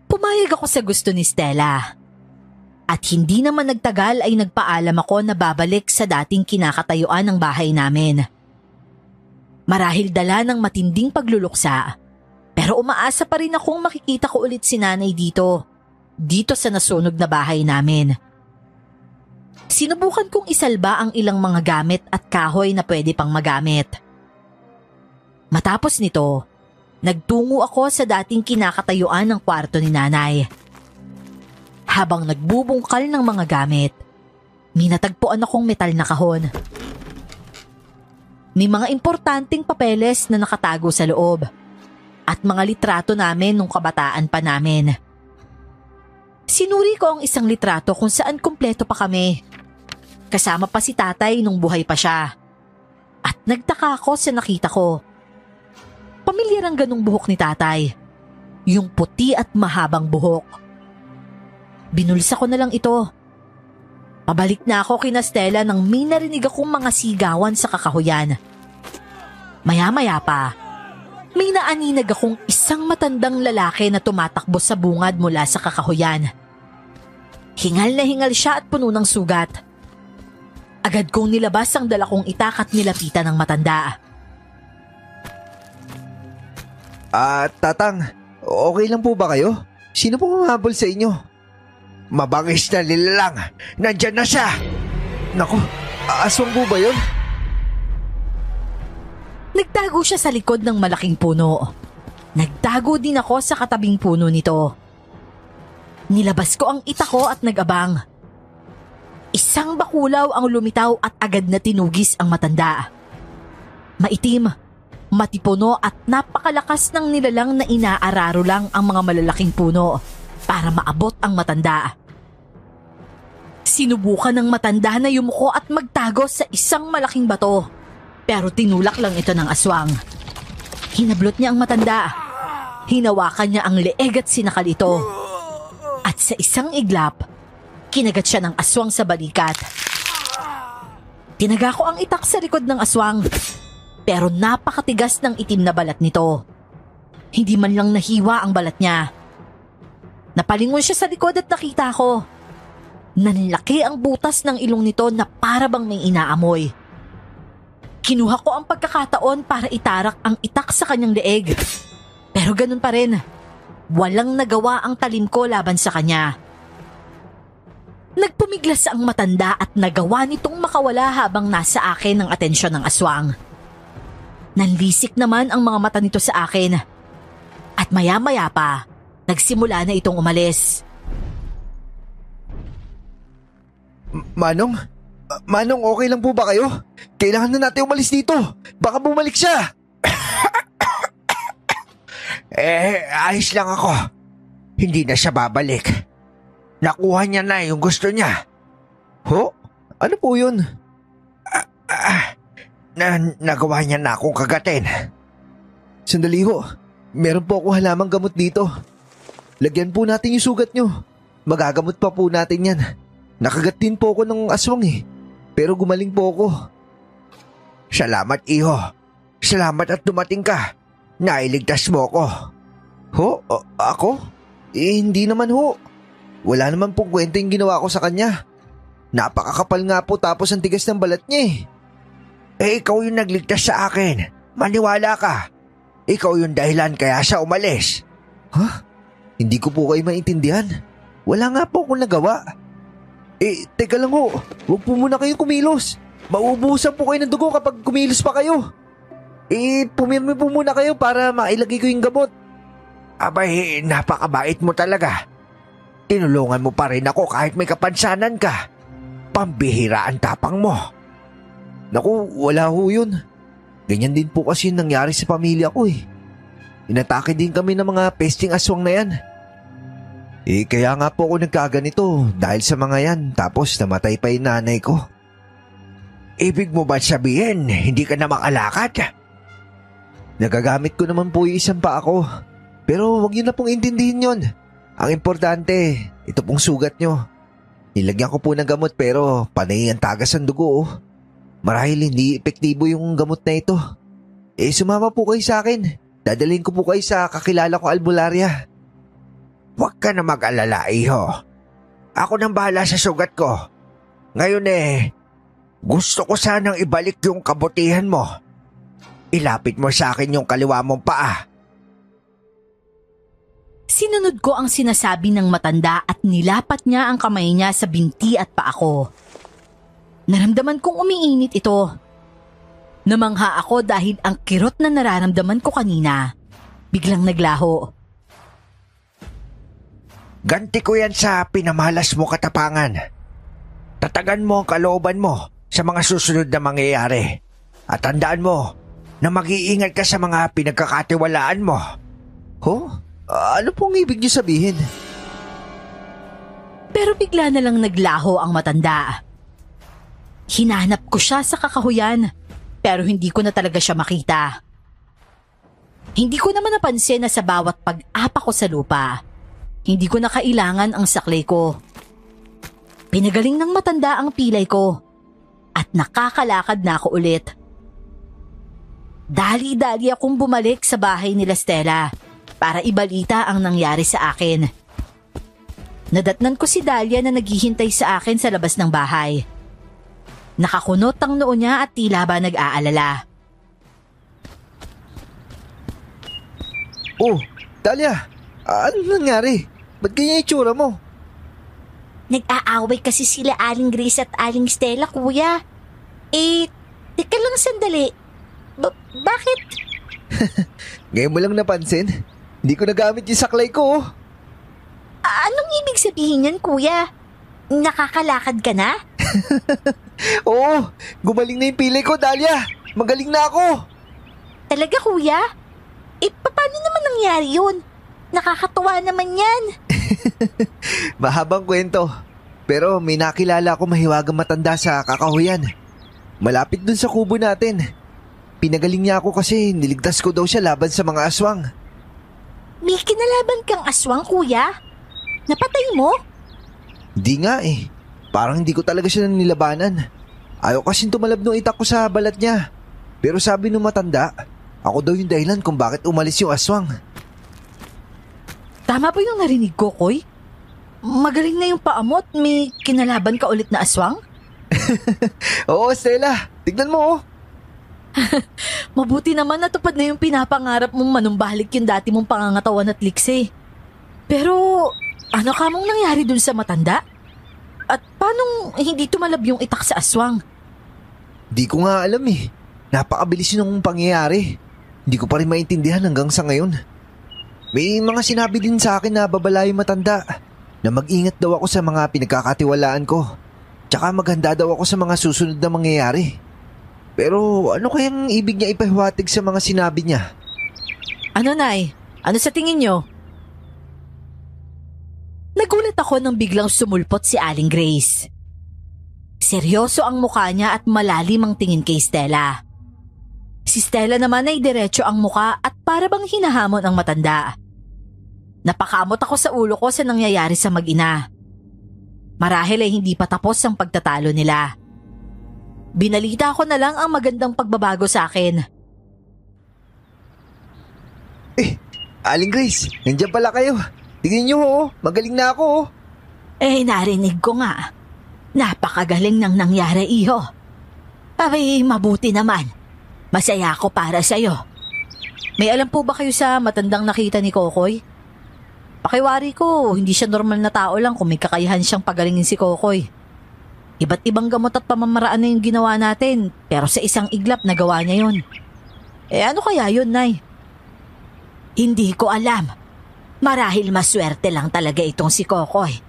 Pumayag ako sa gusto ni Stella. At hindi naman nagtagal ay nagpaalam ako na babalik sa dating kinakatayuan ng bahay namin. Marahil dala ng matinding pagluluksa, pero umaasa pa rin akong makikita ko ulit si nanay dito sa nasunog na bahay namin. Sinubukan kong isalba ang ilang mga gamit at kahoy na pwede pang magamit. Matapos nito, nagtungo ako sa dating kinakatayuan ng kwarto ni nanay. Habang nagbubungkal ng mga gamit, may natagpuan akong metal na kahon. May mga importanteng papeles na nakatago sa loob at mga litrato namin nung kabataan pa namin. Sinuri ko ang isang litrato kung saan kumpleto pa kami. Kasama pa si tatay nung buhay pa siya. At nagtaka ako sa nakita ko. Pamilyar ang ganung buhok ni tatay. Yung puti at mahabang buhok. Binulsa ko na lang ito. Pabalik na ako kina Stella nang may narinig akong mga sigawan sa kakahuyan. Maya-maya pa, may naaninag akong isang matandang lalaki na tumatakbo sa bungad mula sa kakahuyan. Hingal na hingal siya at puno ng sugat. Agad kong nilabas ang dala kong itak at nilapitan ng matanda. Tatang, okay lang po ba kayo? Sino po humahabol sa inyo? Mabangis na nilalang. Nandyan na siya. Naku, aswang po ba yun? Nagtago siya sa likod ng malaking puno. Nagtago din ako sa katabing puno nito. Nilabas ko ang ita ko at nag-abang. Isang bakulaw ang lumitaw at agad na tinugis ang matanda. Maitim, matipuno at napakalakas ng nilalang na inaararo lang ang mga malalaking puno para maabot ang matanda. Sinubukan ng matanda na yumuko at magtago sa isang malaking bato, pero tinulak lang ito ng aswang. Hinablot niya ang matanda. Hinawakan niya ang leeg at sinakal ito. At sa isang iglap, kinagat siya ng aswang sa balikat. Tinaga ko ang itak sa likod ng aswang, pero napakatigas ng itim na balat nito. Hindi man lang nahiwa ang balat niya. Napalingon siya sa likod at nakita ko. Nanlaki ang butas ng ilong nito na para bang may inaamoy. Kinuha ko ang pagkakataon para itarak ang itak sa kanyang leeg. Pero ganun pa rin. Walang nagawa ang talim ko laban sa kanya. Nagpumiglas ang matanda at nagawa nitong makawala habang nasa akin ang atensyon ng aswang. Nanlisik naman ang mga mata nito sa akin. At maya-maya pa, nagsimula na itong umalis. Manong? Manong, okay lang po ba kayo? Kailangan na natin umalis dito. Baka bumalik siya. Ayos lang ako. Hindi na siya babalik. Nakuha niya na yung gusto niya. Ho? Ano po yun? Nagawa niya na akong kagatin. Sandali ho. Meron po akong halamang gamot dito. Lagyan po natin yung sugat niyo. Magagamot pa po natin yan. Nakagat din po ako ng aswang eh. Pero gumaling po ako. Salamat, iho. Salamat at dumating ka. Nailigtas mo ako. Ho? Ako? Hindi naman ho. Wala naman pong kwento yung ginawa ko sa kanya. Napakakapal nga po tapos ang tigas ng balat niya eh. Ikaw yung nagligtas sa akin. Maniwala ka. Ikaw yung dahilan kaya siya umalis. Ha? Hindi ko po kayo maintindihan. Wala nga po akong nagawa. Teka lang ho. Huwag po muna kayong kumilos. Mauubusan po kayo ng dugo kapag kumilos pa kayo. Pumirmi po muna kayo para mailagay ko yung gamot. Abay, napakabait mo talaga. Tinulungan mo pa rin ako kahit may kapansanan ka. Pambihira ang tapang mo. Naku, wala ho yun. Ganyan din po kasi yung nangyari sa pamilya ko eh. Inatake din kami ng mga pesting aswang na yan. Kaya nga po ako nagkaganito dahil sa mga yan tapos namatay pa yung nanay ko. Ibig mo ba sabihin hindi ka na makalakad? Nagagamit ko naman po yung isang paa ko. Pero huwag niyo na pong intindihin yon. Ang importante, ito pong sugat nyo. Nilagyan ko po ng gamot pero panay ang tagas ng dugo oh. Marahil hindi epektibo yung gamot na ito. Sumama po kayo sa akin. Dadalhin ko po kayo sa kakilala ko albularya. Huwag ka na mag-alala, iho. Ako nang bahala sa sugat ko. Ngayon gusto ko sanang ibalik yung kabutihan mo. Ilapit mo sa akin yung kaliwa mong paa. Sinunod ko ang sinasabi ng matanda at nilapat niya ang kamay niya sa binti at paa ko. Naramdaman kong umiinit ito. Namangha ako dahil ang kirot na nararamdaman ko kanina biglang naglaho. Ganti ko yan sa pinamalas mo katapangan. Tatagan mo ang kalooban mo sa mga susunod na mangyayari. At tandaan mo na mag-iingat ka sa mga pinagkakatiwalaan mo. Ano pong ibig niyo sabihin? Pero bigla na lang naglaho ang matanda. Hinahanap ko siya sa kakahuyan pero hindi ko na talaga siya makita. Hindi ko naman napansin na sa bawat pag-apa ko sa lupa, hindi ko na kailangan ang saklay ko. Pinagaling ng matanda ang pilay ko at nakakalakad na ako ulit. Dali-dali akong bumalik sa bahay nila Stella para ibalita ang nangyari sa akin. Nadatnan ko si Dahlia na naghihintay sa akin sa labas ng bahay. Nakakunot ang noo niya at tila ba nag-aalala. Oh, Dahlia, ano nangyari? Ba't ganyan itsura mo? Nag-aaway kasi sila Aling Grace at Aling Stella, kuya. Teka lang sandali. Bakit? Ngayon mo lang napansin? Hindi ko nagamit yung saklay ko. Anong ibig sabihin yan, kuya? Nakakalakad ka na? Oo, gumaling na yung pilay ko, Dahlia. Magaling na ako. Talaga, kuya? Paano naman nangyari yun? Nakakatuwa naman yan. Mahabang kwento. Pero may nakilala ako mahiwagang matanda sa kakahuyan. Malapit dun sa kubo natin. Pinagaling niya ako kasi niligtas ko daw siya laban sa mga aswang. May kinalaban kang aswang, kuya? Napatay mo? Di nga Parang hindi ko talaga siya nilabanan. Ayaw kasing tumalab nung itak ko sa balat niya. Pero sabi nung matanda, ako daw yung dahilan kung bakit umalis yung aswang. Tama ba yung narinig ko, Koy? Magaling na yung paa mo at may kinalaban ka ulit na aswang? Oo, Stella. Tignan mo Mabuti naman natupad na yung pinapangarap mong manumbalik yung dati mong pangangatawan at likse. Pero ano ka mong nangyari dun sa matanda? At paanong hindi tumalab yung itak sa aswang? Di ko nga alam Napakabilis nung pangyayari. Hindi ko pa rin maintindihan hanggang sa ngayon. May mga sinabi din sa akin na babala yung matanda. Na mag-ingat daw ako sa mga pinagkakatiwalaan ko. Tsaka maghanda daw ako sa mga susunod na mangyayari. Pero ano kayang ibig niya ipahiwatig sa mga sinabi niya? Ano, Nay? Ano sa tingin nyo? Nagulat ako nang biglang sumulpot si Aling Grace. Seryoso ang mukha niya at malalim ang tingin kay Stella. Si Stella naman ay diretso ang mukha at para bang hinahamon ang matanda. Napakamot ako sa ulo ko sa nangyayari sa mag-ina. Marahil ay hindi pa tapos ang pagtatalo nila. Binalita ko na lang ang magandang pagbabago sa akin. Aling Grace, nandiyan pala kayo. Tingnan niyo magaling na ako. Narinig ko nga. Napakagaling ng nangyari, iho. Abay, mabuti naman. Masaya ako para sa'yo. May alam po ba kayo sa matandang nakita ni Kokoy? Pakiwari ko, hindi siya normal na tao lang kung may kakayahan siyang pagalingin si Kokoy. Iba't ibang gamot at pamamaraan na yung ginawa natin, pero sa isang iglap nagawa niya yun. Ano kaya yun, Nay? Hindi ko alam. Marahil maswerte lang talaga itong si Kokoy.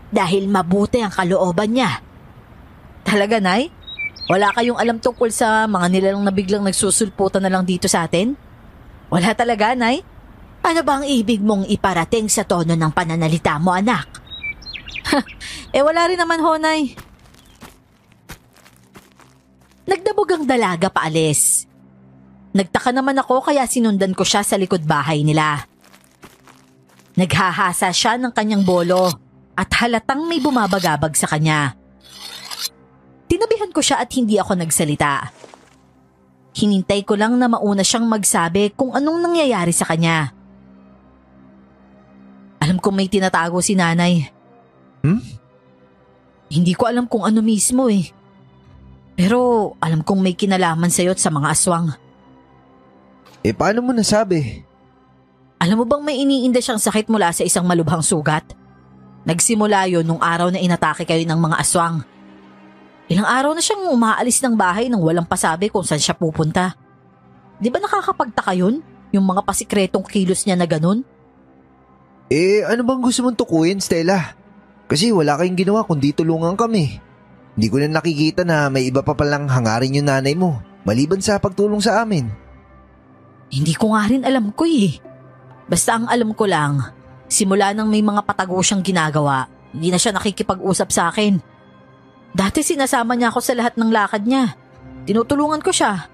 Dahil mabuti ang kalooban niya. Talaga, Nay? Wala kayong alam tungkol sa mga nilalang na biglang nagsusulputan na lang dito sa atin? Wala talaga, Nay? Ano bang ibig mong iparating sa tono ng pananalita mo, anak? Wala rin naman ho, Nay. Nagdabog ang dalaga paalis. Nagtaka naman ako kaya sinundan ko siya sa likod bahay nila. Naghahasa siya ng kanyang bolo at halatang may bumabagabag sa kanya. Tinabihan ko siya at hindi ako nagsalita. Hinintay ko lang na mauna siyang magsabi kung anong nangyayari sa kanya. Alam kong may tinatago si nanay. Hindi ko alam kung ano mismo eh. Pero alam kong may kinalaman sa'yo at sa mga aswang. Paano mo nasabi? Alam mo bang may iniinda siyang sakit mula sa isang malubhang sugat? Nagsimula yon nung araw na inatake kayo ng mga aswang. Ilang araw na siyang umaalis ng bahay nang walang pasabi kung saan siya pupunta. Di ba nakakapagtaka yun? Yung mga pasikretong kilos niya na ganun? Ano bang gusto mong tukuyin, Stella? Kasi wala kayong ginawa kundi tulungan kami. Hindi ko na nakikita na may iba pa palang hangarin yung nanay mo, maliban sa pagtulong sa amin. Hindi ko nga rin alam ko eh. Basta ang alam ko lang, simula nang may mga patago siyang ginagawa, hindi na siya nakikipag-usap sa akin. Dati sinasama niya ako sa lahat ng lakad niya. Tinutulungan ko siya.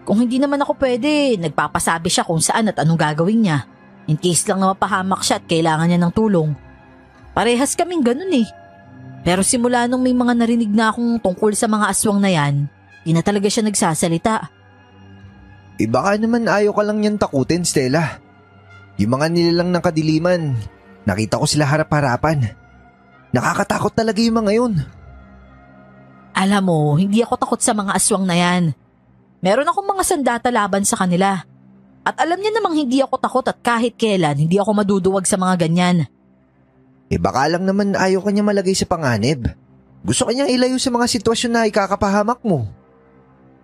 Kung hindi naman ako pwede, nagpapasabi siya kung saan at anong gagawin niya. In case lang na mapahamak siya at kailangan niya ng tulong. Parehas kaming ganun eh. Pero simula nung may mga narinig na akong tungkol sa mga aswang na yan, di na talaga siya nagsasalita. Baka naman ayaw ka lang niyan takutin, Stella. Yung mga nilalang ng kadiliman, nakita ko sila harap-harapan. Nakakatakot talaga yung mga yun. Alam mo, hindi ako takot sa mga aswang na yan. Meron akong mga sandata laban sa kanila. At alam niya namang hindi ako takot at kahit kailan hindi ako maduduwag sa mga ganyan. Baka lang naman ayaw kanya malagay sa panganib. Gusto kanyang ilayo sa mga sitwasyon na ikakapahamak mo.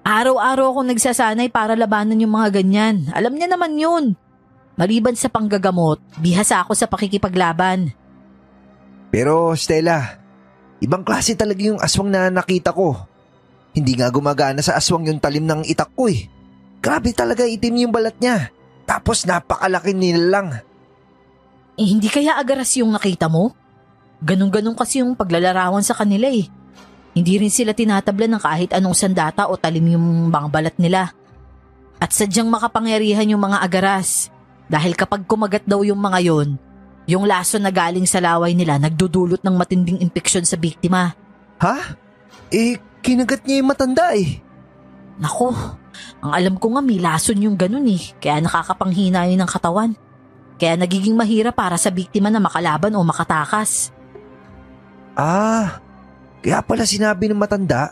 Araw-araw akong nagsasanay para labanan yung mga ganyan. Alam niya naman yun. Maliban sa panggagamot, bihasa ako sa pakikipaglaban. Pero Stella, ibang klase talaga yung aswang na nakita ko. Hindi nga gumagana sa aswang yung talim ng itak ko eh. Grabe talaga itim yung balat niya. Tapos napakalaki nila lang. Hindi kaya agaras yung nakita mo? Ganun-ganun kasi yung paglalarawan sa kanila eh. Hindi rin sila tinatabla ng kahit anong sandata o talim yung mga balat nila. At sadyang makapangyarihan yung mga agaras. Dahil kapag kumagat daw yung mga yon, yung laso na galing sa laway nila nagdudulot ng matinding impeksyon sa biktima. Ha? Kinagat niya yung matanda eh. Nako, ang alam ko nga may lason yung ganun eh. Kaya nakakapanghina yun ng katawan. Kaya nagiging mahirap para sa biktima na makalaban o makatakas. Kaya pala sinabi ng matanda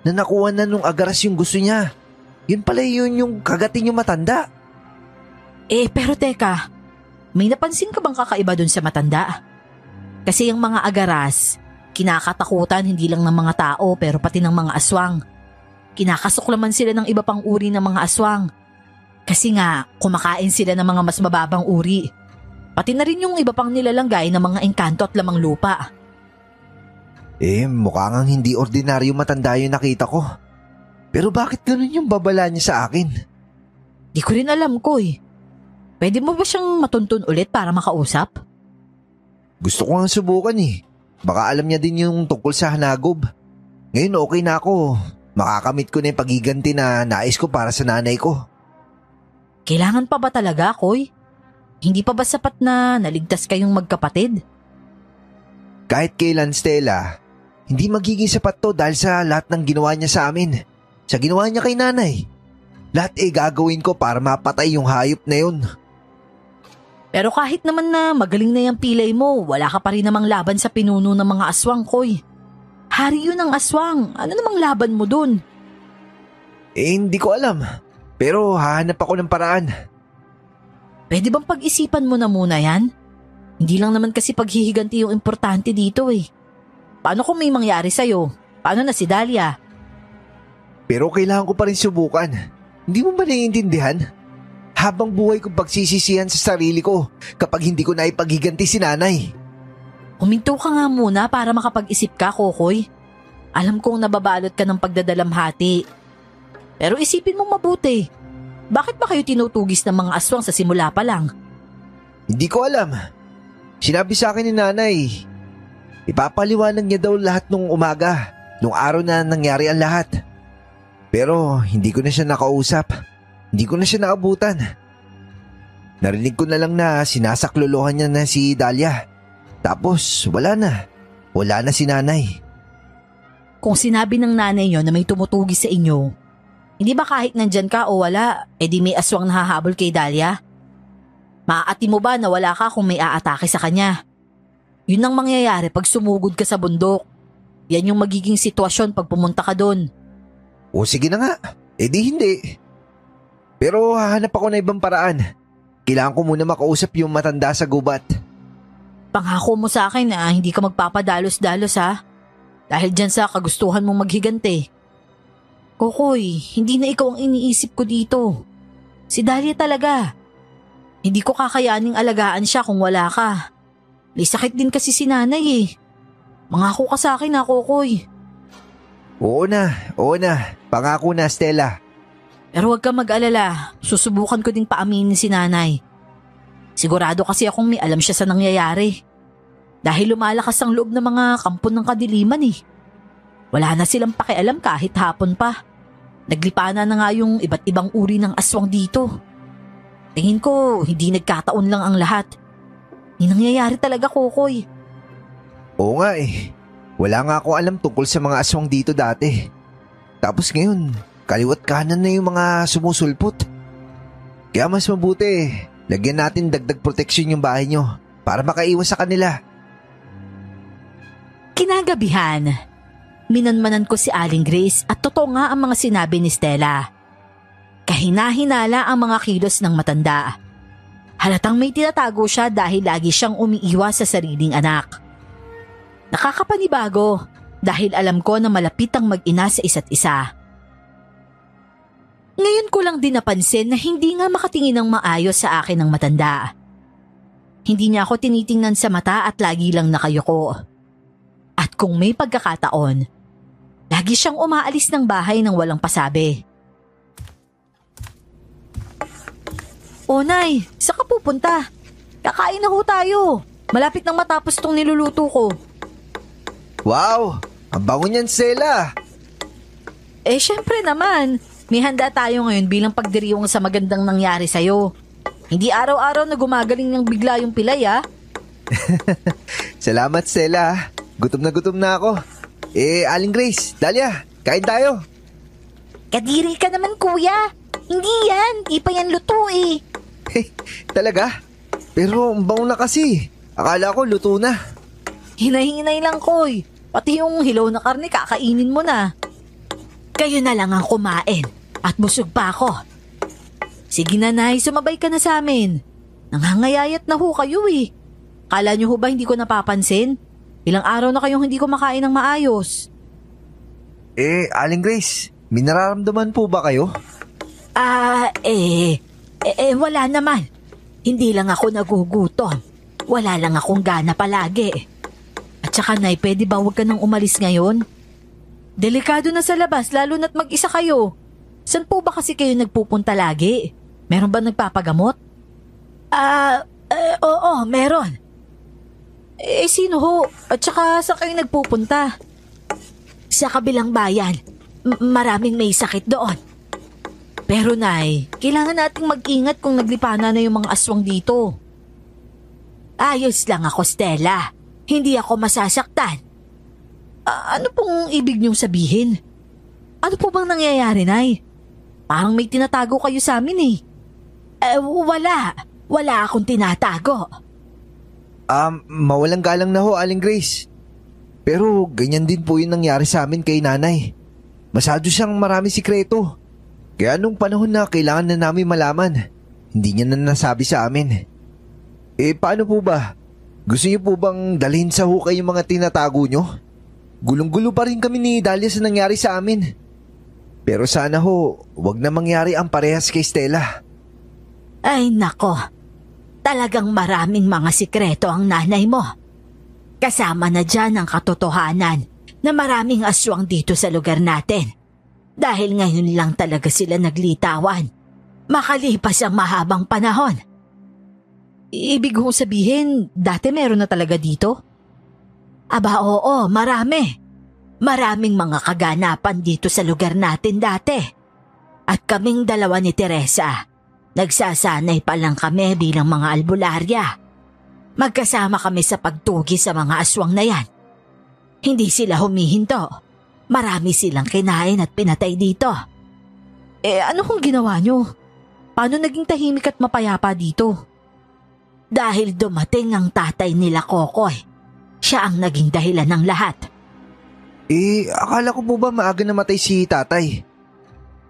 na nakuha na nung agaras yung gusto niya. Yun pala yun yung kagatin yung matanda. Pero teka, may napansin ka bang kakaiba dun sa matanda? Kasi yung mga agaras, kinakatakutan hindi lang ng mga tao pero pati ng mga aswang. Kinakasuklaman sila ng iba pang uri ng mga aswang. Kasi nga, kumakain sila ng mga mas mababang uri. Pati na rin yung iba pang nilalang gaya ng mga engkanto at lamang lupa. Mukhang hindi ordinaryo matanda yung nakita ko. Pero bakit ganun yung babala niya sa akin? Di ko rin alam, Koy. Pwede mo ba siyang matuntun ulit para makausap? Gusto ko nga subukan eh. Baka alam niya din yung tungkol sa hanagob. Ngayon okay na ako. Makakamit ko na yung pagiganti na nais ko para sa nanay ko. Kailangan pa ba talaga, Koy? Hindi pa ba sapat na naligtas kayong magkapatid? Kahit kailan, Stella, hindi magiging sapat to dahil sa lahat ng ginawa niya sa amin. Sa ginawa niya kay nanay. Lahat gagawin ko para mapatay yung hayop na yun. Pero kahit naman na magaling na yung pilay mo, wala ka pa rin namang laban sa pinuno ng mga aswang, Koy. Hari yun ang aswang. Ano namang laban mo dun? Hindi ko alam. Pero hahanap ako ng paraan. Pwede bang pag-isipan mo na muna yan? Hindi lang naman kasi paghihiganti yung importante dito eh. Paano kung may mangyari sa'yo? Paano na si Dahlia? Pero kailangan ko pa rin subukan. Hindi mo ba naiintindihan? Habang buhay kong pagsisisihan sa sarili ko kapag hindi ko na ipaghiganti si nanay. Huminto ka nga muna para makapag-isip ka, Kokoy. Alam kong nababalot ka ng pagdadalamhati. Pero isipin mong mabuti. Bakit ba kayo tinutugis ng mga aswang sa simula pa lang? Hindi ko alam. Sinabi sa akin ni nanay, ipapaliwanag niya daw lahat nung umaga, nung araw na nangyari ang lahat. Pero hindi ko na siya nakausap. Hindi ko na siya naabutan. Narinig ko na lang na sinasaklolohan niya na si Dahlia. Tapos wala na. Wala na si nanay. Kung sinabi ng nanay niyo na may tumutugis sa inyo, hindi ba kahit nandyan ka o wala, edi may aswang nahahabol kay Dahlia? Maaati mo ba na wala ka kung may aatake sa kanya? Yun ang mangyayari pag sumugod ka sa bundok. Yan yung magiging sitwasyon pag pumunta ka doon. O sige na nga, edi hindi. Pero hahanap ako na ibang paraan. Kailangan ko muna makausap yung matanda sa gubat. Pangako mo sa akin na hindi ka magpapadalos-dalos ha? Dahil dyan sa kagustuhan mong maghigante. Kokoy, hindi na ikaw ang iniisip ko dito. Si Dahlia talaga. Hindi ko kakayaning alagaan siya kung wala ka. May sakit din kasi si nanay eh. Mangako ka sa akin ha, Kokoy. Oo na. Pangako na, Stella. Pero huwag ka mag-alala. Susubukan ko ding paaminin si nanay. Sigurado kasi akong may alam siya sa nangyayari. Dahil lumalakas ang loob ng mga kampon ng kadiliman eh. Wala na silang pakialam kahit hapon pa. Naglipana na nga yung iba't ibang uri ng aswang dito. Tingin ko, hindi nagkataon lang ang lahat. May nangyayari talaga, Kokoy. Oo nga eh. Wala nga ako alam tungkol sa mga aswang dito dati. Tapos ngayon, kaliwat kanan na yung mga sumusulpot. Kaya mas mabuti, lagyan natin dagdag proteksyon yung bahay nyo para makaiwas sa kanila. Kinagabihan, minanmanan ko si Aling Grace at totoo nga ang mga sinabi ni Stella. Kahina-hinala ang mga kilos ng matanda. Halatang may tinatago siya dahil lagi siyang umiiwas sa sariling anak. Nakakapanibago dahil alam ko na malapit ang mag-ina sa isa't isa. Ngayon ko lang din napansin na hindi nga makatingin ng maayos sa akin ng matanda. Hindi niya ako tinitingnan sa mata at lagi lang nakayuko. At kung may pagkakataon, lagi siyang umaalis ng bahay nang walang pasabi. O Nay, saan ka pupunta? Kakain na ho tayo. Malapit nang matapos tong niluluto ko. Wow! Ang bango niyan, Stella! Syempre naman. May handa tayo ngayon bilang pagdiriwang sa magandang nangyari sa'yo. Hindi araw-araw na gumagaling ng bigla yung pilay, ha? Salamat, Stella. Gutom na ako. Aling Grace, Dahlia, kain tayo. Kadiri ka naman, kuya. Hindi yan. Di pa yan luto eh. Talaga? Pero ang bango na kasi. Akala ko luto na. Hinay-hinay lang, Koy. Pati yung hilaw na karne kakainin mo na. Kayo na lang ang kumain at busog pa ako. Sige na, Nay, sumabay ka na sa amin. Nangangayayat na ho kayo eh. Kala niyo ho ba hindi ko napapansin? Ilang araw na kayong hindi kumakain ng maayos. Aling Grace, may nararamdaman po ba kayo? Wala naman. Hindi lang ako nagugutom. Wala lang akong gana palagi. At saka, Nay, pwede ba huwag ka nang umalis ngayon? Delikado na sa labas lalo na't mag-isa kayo. Saan po ba kasi kayo nagpupunta lagi? Meron ba nagpapagamot? Oo, meron. Sino ho? At saka saan kayo nagpupunta? Sa kabilang bayan. Maraming may sakit doon. Pero Nay, kailangan nating mag-ingat kung naglipana na yung mga aswang dito. Ayos lang ako, Stella. Hindi ako masasaktan. Ano pong ibig niyong sabihin? Ano po bang nangyayari, Nay? Parang may tinatago kayo sa amin Wala. Wala akong tinatago. Mawalang galang na ho, Aling Grace. Pero ganyan din po yung nangyari sa amin kay nanay. Masyado siyang marami sikreto. Kaya nung panahon na kailangan na namin malaman, hindi niya na nasabi sa amin. Paano po ba? Gusto niyo po bang dalhin sa hukay yung mga tinatago niyo? Gulong-gulo pa rin kami ni Dahlia sa nangyari sa amin. Pero sana ho, wag na mangyari ang parehas kay Stella. Ay nako, talagang maraming mga sikreto ang nanay mo. Kasama na dyan ang katotohanan na maraming aswang dito sa lugar natin. Dahil ngayon lang talaga sila naglitawan. Makalipas ang mahabang panahon. Ibig kong sabihin, dati meron na talaga dito? Aba oo, marami. Maraming mga kaganapan dito sa lugar natin dati. At kaming dalawa ni Teresa, nagsasanay pa lang kami bilang mga albularya. Magkasama kami sa pagtugi sa mga aswang na yan. Hindi sila humihinto. Marami silang kinain at pinatay dito. Ano kung ginawa nyo? Paano naging tahimik at mapayapa dito? Dahil dumating ang tatay nila Kokoy. Siya ang naging dahilan ng lahat. Akala ko po ba maaga namatay si tatay?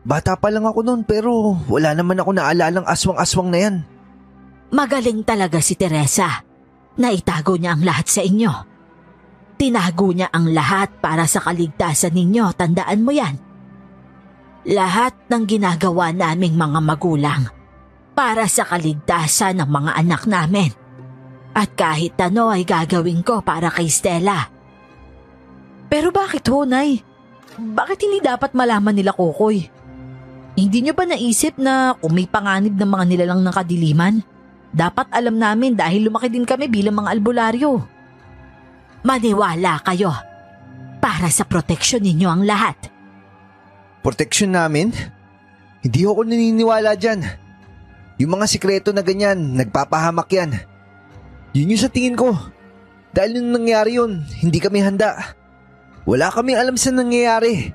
Bata pa lang ako noon pero wala naman ako naalalang aswang-aswang na yan. Magaling talaga si Teresa. Naitago niya ang lahat sa inyo. Tinago niya ang lahat para sa kaligtasan ninyo, tandaan mo yan. Lahat ng ginagawa naming mga magulang para sa kaligtasan ng mga anak namin. At kahit ano ay gagawin ko para kay Stella. Pero bakit ho, Nay? Bakit hindi dapat malaman nila Kokoy? Hindi niyo ba naisip na kung may panganib ng mga nilalang ng kadiliman, dapat alam namin dahil lumaki din kami bilang mga albularyo. Maniwala kayo. Para sa proteksyon ninyo ang lahat. Proteksyon namin? Hindi ako naniniwala dyan. Yung mga sikreto na ganyan, nagpapahamak yan. Yun yung sa tingin ko. Dahil nung nangyari yun, hindi kami handa. Wala kaming alam sa nangyayari.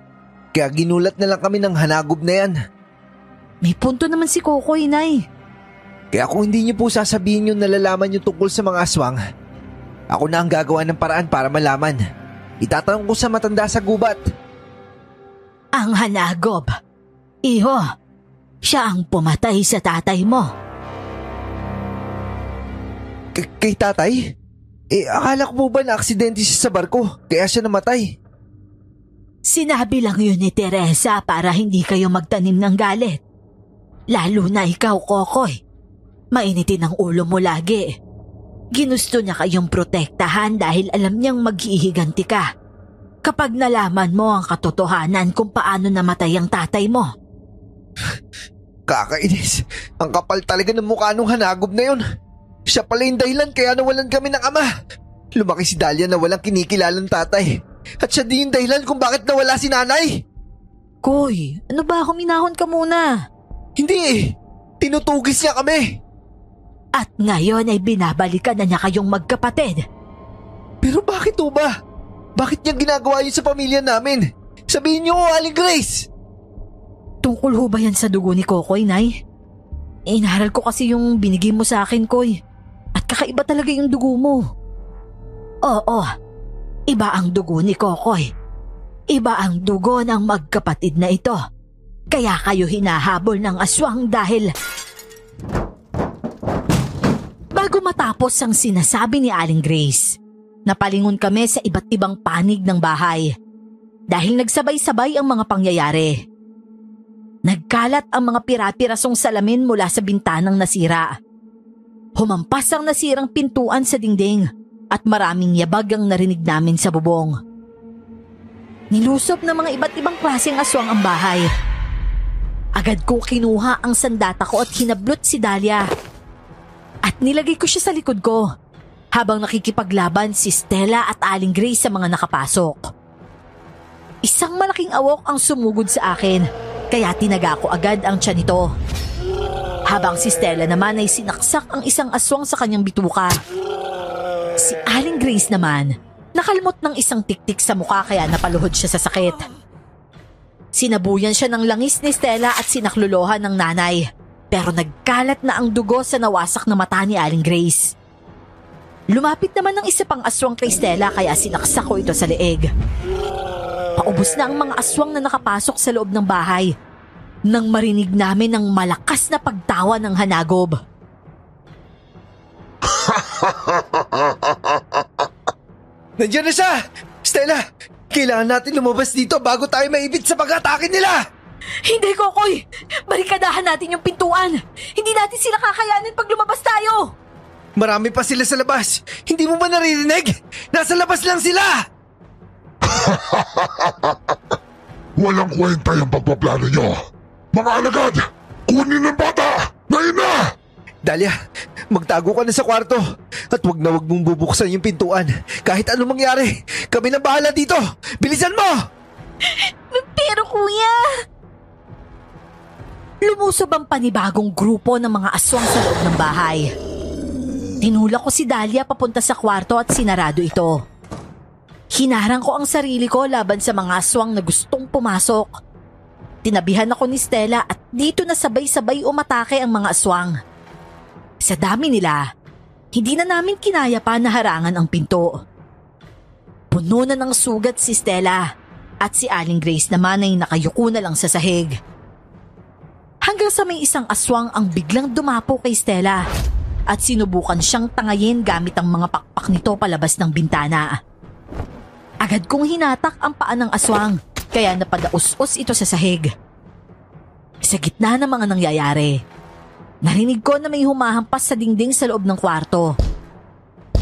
Kaya ginulat na lang kami ng hanagob na yan. May punto naman si Kokoy, Nay. Kaya kung hindi niyo po sasabihin yung nalalaman niyo tungkol sa mga aswang, ako na ang gagawa ng paraan para malaman. Itatanong ko sa matanda sa gubat. Ang hanagob. Iho, siya ang pumatay sa tatay mo. Kay tatay? Akala ko po ba na aksidente siya sa barko, kaya siya namatay? Sinabi lang yun ni Teresa para hindi kayo magtanim ng galit. Lalo na ikaw, Kokoy. Mainitin ang ulo mo lagi. Ginusto niya kayong protektahan dahil alam niyang maghihiganti ka. Kapag nalaman mo ang katotohanan kung paano namatay ang tatay mo. Kakainis. Ang kapal talaga ng mukha nung hanagob na yun. Siya pala yung dahilan kaya nawalan kami ng ama. Lumaki si Dahlia na walang kinikilalang tatay. At siya din yung dahilan kung bakit nawala si nanay. Koy, ano ba? Huminahon ka muna. Hindi tinutugis niya kami. At ngayon ay binabalikan na niya kayong magkapatid. Pero bakit o ba? Bakit niya ginagawa yun sa pamilya namin? Sabihin niyo, Aling Grace. Tungkol ho ba yan sa dugo ni Kokoy, Nay? Inaral ko kasi yung binigay mo sa akin, Koy. At kakaiba talaga yung dugo mo. Oo, iba ang dugo ni Kokoy. Iba ang dugo ng magkapatid na ito. Kaya kayo hinahabol ng aswang dahil... Bago matapos ang sinasabi ni Aling Grace, napalingon kami sa iba't ibang panig ng bahay. Dahil nagsabay-sabay ang mga pangyayari. Nagkalat ang mga pira-pirasong salamin mula sa bintanang nasira. Humampas ang nasirang pintuan sa dingding at maraming yabag ang narinig namin sa bubong. Nilusop ng mga iba't ibang klaseng aswang ang bahay. Agad ko kinuha ang sandata ko at hinablot si Dahlia. At nilagay ko siya sa likod ko habang nakikipaglaban si Stella at Aling Grace sa mga nakapasok. Isang malaking awok ang sumugod sa akin kaya tinaga ko agad ang tiyan nito. Habang si Stella naman ay sinaksak ang isang aswang sa kanyang bituka. Si Aling Grace naman nakalmot ng isang tiktik sa mukha kaya napaluhod siya sa sakit. Sinabuyan siya ng langis ni Stella at sinaklolohan ng nanay. Pero nagkalat na ang dugo sa nawasak na mata ni Aling Grace. Lumapit naman ng isa pang aswang kay Stella kaya sinaksak ko ito sa leeg. Paubos na ang mga aswang na nakapasok sa loob ng bahay nang marinig namin ng malakas na pagtawa ng hanagob. Nandiyan na siya! Stella! Kailangan natin lumabas dito bago tayo maibit sa pag-atake nila! Hindi, Kokoy! Barikadahan natin yung pintuan! Hindi natin sila kakayanin pag lumabas tayo! Marami pa sila sa labas! Hindi mo ba naririnig? Nasa labas lang sila! Walang kwenta yung pagpaplano nyo. Mga alagad, kunin ang bata! Ngayon na! Dahlia, magtago ka na sa kwarto at wag mong bubuksan yung pintuan. Kahit anong mangyari, kami na bahala dito. Bilisan mo! Pero kuya... Lumusob ang panibagong grupo ng mga aswang sa loob ng bahay. Tinulak ko si Dahlia papunta sa kwarto at sinarado ito. Hinarang ko ang sarili ko laban sa mga aswang na gustong pumasok. Tinabihan ako ni Stella at dito na sabay-sabay umatake ang mga aswang. Sa dami nila, hindi na namin kinaya pa na harangan ang pinto. Puno na ng sugat si Stella at si Aling Grace naman ay nakayuko na lang sa sahig. Hanggang sa may isang aswang ang biglang dumapo kay Stella at sinubukan siyang tangayin gamit ang mga pakpak nito palabas ng bintana. Agad kong hinatak ang paa ng aswang kaya napadaus-us ito sa sahig. Sa gitna ng mga nangyayari, narinig ko na may humahampas sa dingding sa loob ng kwarto.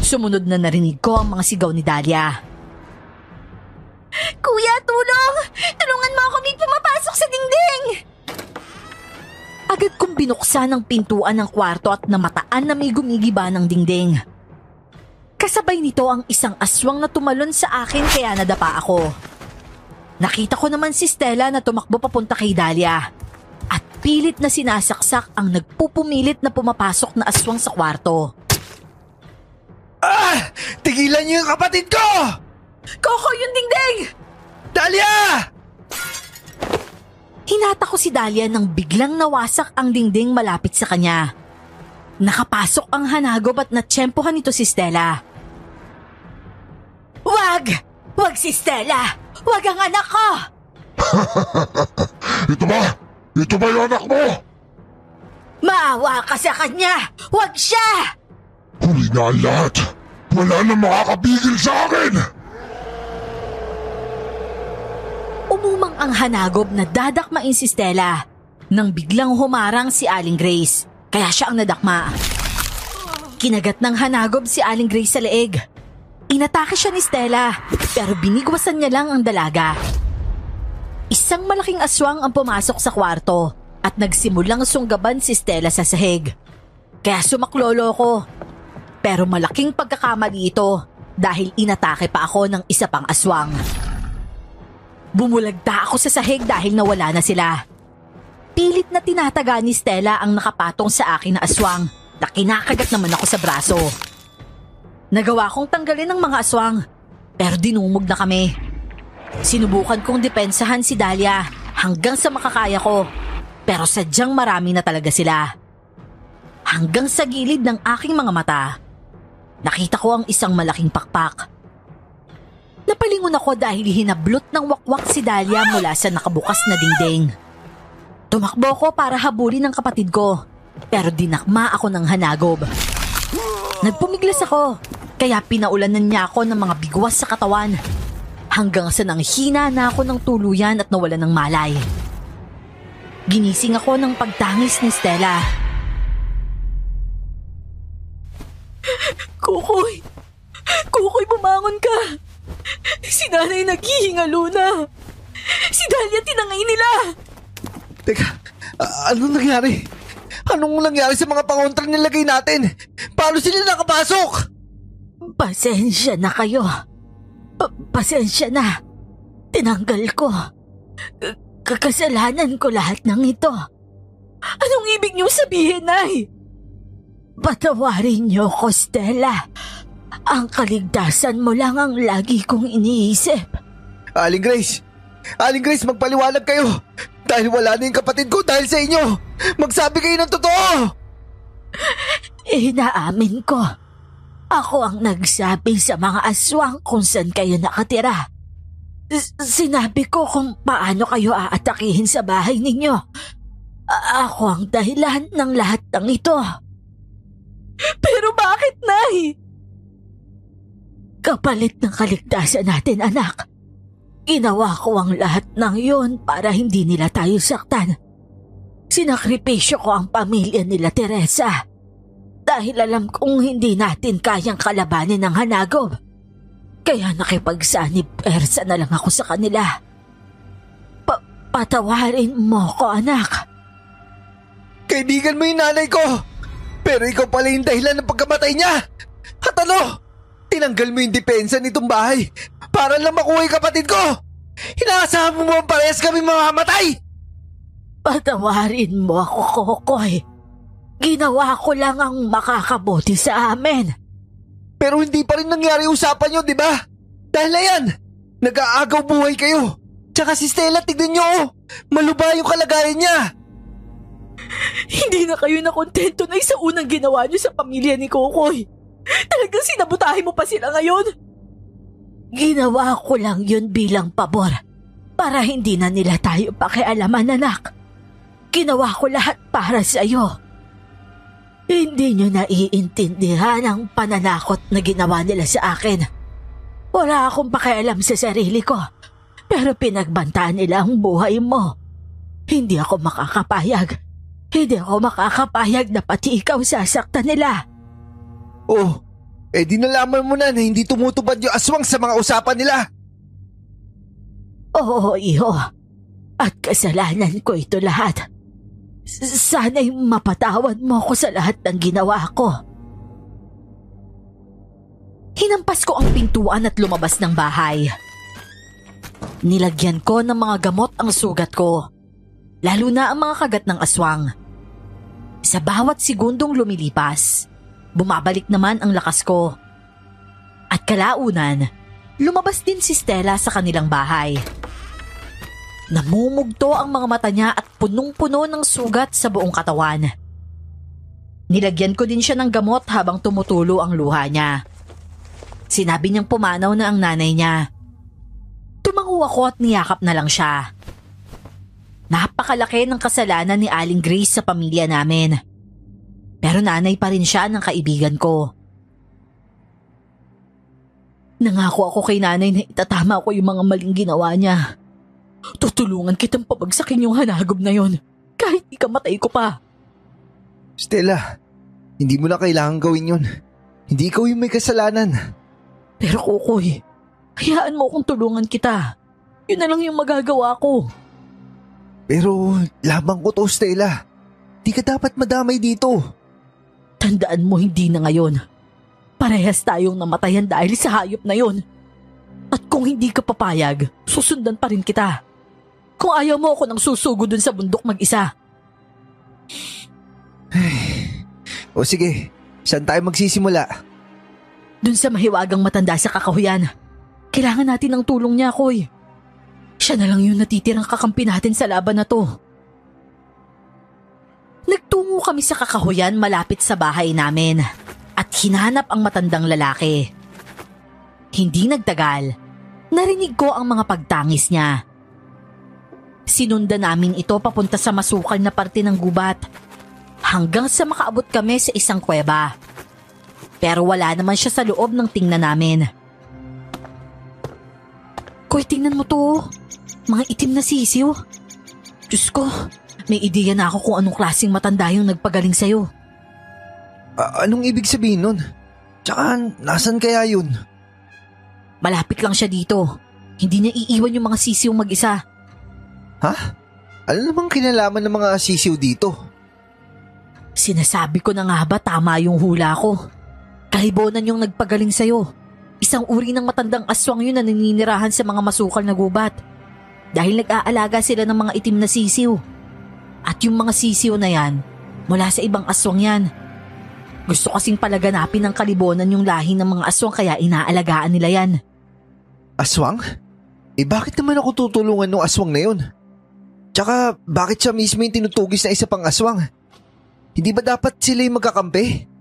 Sumunod na narinig ko ang mga sigaw ni Dahlia. Kuya, tulong! Tulungan mo ako, may pumapasok sa dingding! Agad kong binuksan ang pintuan ng kwarto at namataan na may gumigiba ng dingding. Kasabay nito ang isang aswang na tumalon sa akin kaya nadapa ako. Nakita ko naman si Stella na tumakbo papunta kay Dahlia at pilit na sinasaksak ang nagpupumilit na pumapasok na aswang sa kwarto. Ah! Tigilan niyo yung kapatid ko! Koko, yung dingding! Dahlia! Hinata ko si Dahlia nang biglang nawasak ang dingding malapit sa kanya. Nakapasok ang hanagob at natsyempohan nito si Stella. Wag! Wag si Stella! Wag ang anak ko! Ito ba? Ito ba yung anak mo? Maawa ka sa kanya! Wag siya! Huli na ang lahat. Wala na makakapigil sa akin! Umumang ang hanagob na dadakmain si Stella nang biglang humarang si Aling Grace, kaya siya ang nadakma. Kinagat ng hanagob si Aling Grace sa leeg. Inatake siya ni Stella pero binigwasan niya lang ang dalaga. Isang malaking aswang ang pumasok sa kwarto at nagsimulang sunggaban si Stella sa sahig. Kaya sumaklolo ko. Pero malaking pagkakamali ito dahil inatake pa ako ng isa pang aswang. Bumulagta ako sa sahig dahil nawala na sila. Pilit na tinataga ni Stella ang nakapatong sa akin na aswang na kinakagat naman ako sa braso. Nagawa kong tanggalin ang mga aswang pero dinumog na kami. Sinubukan kong depensahan si Dahlia hanggang sa makakaya ko pero sadyang marami na talaga sila. Hanggang sa gilid ng aking mga mata, nakita ko ang isang malaking pakpak. Napalingon ako dahil hinablot ng wakwak si Dahlia mula sa nakabukas na dingding. Tumakbo ko para habulin ang kapatid ko, pero dinakma ako ng hanagob. Nagpumiglas ako, kaya pinaulanan niya ako ng mga bigwas sa katawan, hanggang sa nanghina na ako ng tuluyan at nawala ng malay. Ginising ako ng pagtangis ni Stella. Kukoy! Kukoy, bumangon ka! Si nanay naghihingalo na. Si Dahlia tinangay nila. Teka, anong nangyari? Anong nangyari sa mga pangontra nilagay natin? Paano sila nakapasok? Pasensya na kayo. Pasensya na. Tinanggal ko. Kakasalanan ko lahat ng ito. Anong ibig niyong sabihin, Nay? Patawarin niyo ko, Stella. Ang kaligtasan mo lang ang lagi kong iniisip. Aling Grace, magpaliwanag kayo. Dahil wala na yung kapatid ko dahil sa inyo. Magsabi kayo ng totoo. Inaamin ko. Ako ang nagsabi sa mga aswang kung saan kayo nakatira. Sinabi ko kung paano kayo aatakihin sa bahay ninyo. Ako ang dahilan ng lahat ng ito. Pero bakit, Nay? Kapalit ng kaligtasan natin, anak. Ginawa ko ang lahat ng iyon para hindi nila tayo saktan. Sinakripisyo ko ang pamilya nila Teresa. Dahil alam kong hindi natin kayang kalabanin ng hanagob. Kaya nakipagsanib persa na lang ako sa kanila. Patawarin mo ko, anak. Kaibigan mo yung nanay ko. Pero ikaw pala yung dahilan ng pagkamatay niya. At ano? Tinanggal mo yung depensa nitong bahay para lang makuha yung kapatid ko. Inaasahan mo ang parehas kami mamamatay. Patawarin mo ako, Kokoy. Ginawa ko lang ang makakabuti sa amin. Pero hindi pa rin nangyari usapan nyo, di ba? Dahil ayan, nag-aagaw buhay kayo. Tsaka si Stella, tignan nyo, malubha yung kalagayan niya. Hindi na kayo nakontento na sa unang ginawa niyo sa pamilya ni Kokoy. Talagang sinabutahin mo pa sila ngayon? Ginawa ko lang yun bilang pabor para hindi na nila tayo pakialaman, anak. Ginawa ko lahat para sa iyo. Hindi nyo naiintindihan ang pananakot na ginawa nila sa akin. Wala akong pakialam sa sarili ko, pero pinagbantaan nila ang buhay mo. Hindi ako makakapayag. Hindi ako makakapayag na pati ikaw sasaktan nila. Oh, di nalaman mo na hindi tumutupad yung aswang sa mga usapan nila. Oo, iho. At kasalanan ko ito lahat. Sana'y mapatawad mo ko sa lahat ng ginawa ko. Hinampas ko ang pintuan at lumabas ng bahay. Nilagyan ko ng mga gamot ang sugat ko, lalo na ang mga kagat ng aswang. Sa bawat segundong lumilipas, bumabalik naman ang lakas ko. At kalaunan, lumabas din si Stella sa kanilang bahay. Namumugto ang mga mata niya at punong-puno ng sugat sa buong katawan. Nilagyan ko din siya ng gamot habang tumutulo ang luha niya. Sinabi niyang pumanaw na ang nanay niya. Tumango ako at niyakap na lang siya. Napakalaki ng kasalanan ni Aling Grace sa pamilya namin. Pero nanay pa rin siya ng kaibigan ko. Nangako ako kay nanay na itatama ko yung mga maling ginawa niya. Tutulungan kitang pabagsakin yung hanagob na yon kahit ikamatay ko pa. Stella, hindi mo na kailangan gawin yun. Hindi ikaw yung may kasalanan. Pero Kokoy, hayaan mo akong tulungan kita. Yun na lang yung magagawa ko. Pero labang ko to, Stella. Di ka dapat madamay dito. Tandaan mo, hindi na ngayon. Parehas tayong namatayan dahil sa hayop na yon. At kung hindi ka papayag, susundan pa rin kita. Kung ayaw mo ako nang susugo dun sa bundok mag-isa. O sige, saan tayo magsisimula? Dun sa mahiwagang matanda sa kakahuyan. Kailangan natin ng tulong niya, Koy. Siya na lang yung natitirang kakampi natin sa laban na to. Nagtungo kami sa kakahuyan malapit sa bahay namin at hinanap ang matandang lalaki. Hindi nagtagal, narinig ko ang mga pagtangis niya. Sinundan namin ito papunta sa masukal na parte ng gubat hanggang sa makaabot kami sa isang kuweba. Pero wala naman siya sa loob ng tingnan namin. Koy, tingnan mo to. Mga itim na sisiw. Diyos ko, may ideya na ako kung anong klaseng matanda yung nagpagaling sa'yo. Anong ibig sabihin nun? Tsaka, nasan kaya yun? Malapit lang siya dito. Hindi niya iiwan yung mga sisiw mag-isa. Ha? Ano namang kinalaman ng mga sisiw dito? Sinasabi ko na nga ba tama yung hula ko? Kalibonan yung nagpagaling sa'yo. Isang uri ng matandang aswang yun na naninirahan sa mga masukal na gubat. Dahil nag-aalaga sila ng mga itim na sisiw. At yung mga sisiw na yan, mula sa ibang aswang yan. Gusto kasing palaganapin ng kalibonan yung lahi ng mga aswang kaya inaalagaan nila yan. Aswang? Bakit naman ako tutulungan ng aswang na yun? Tsaka bakit siya mismo yung tinutugis na isa pang aswang? Hindi ba dapat sila yung magkakampi?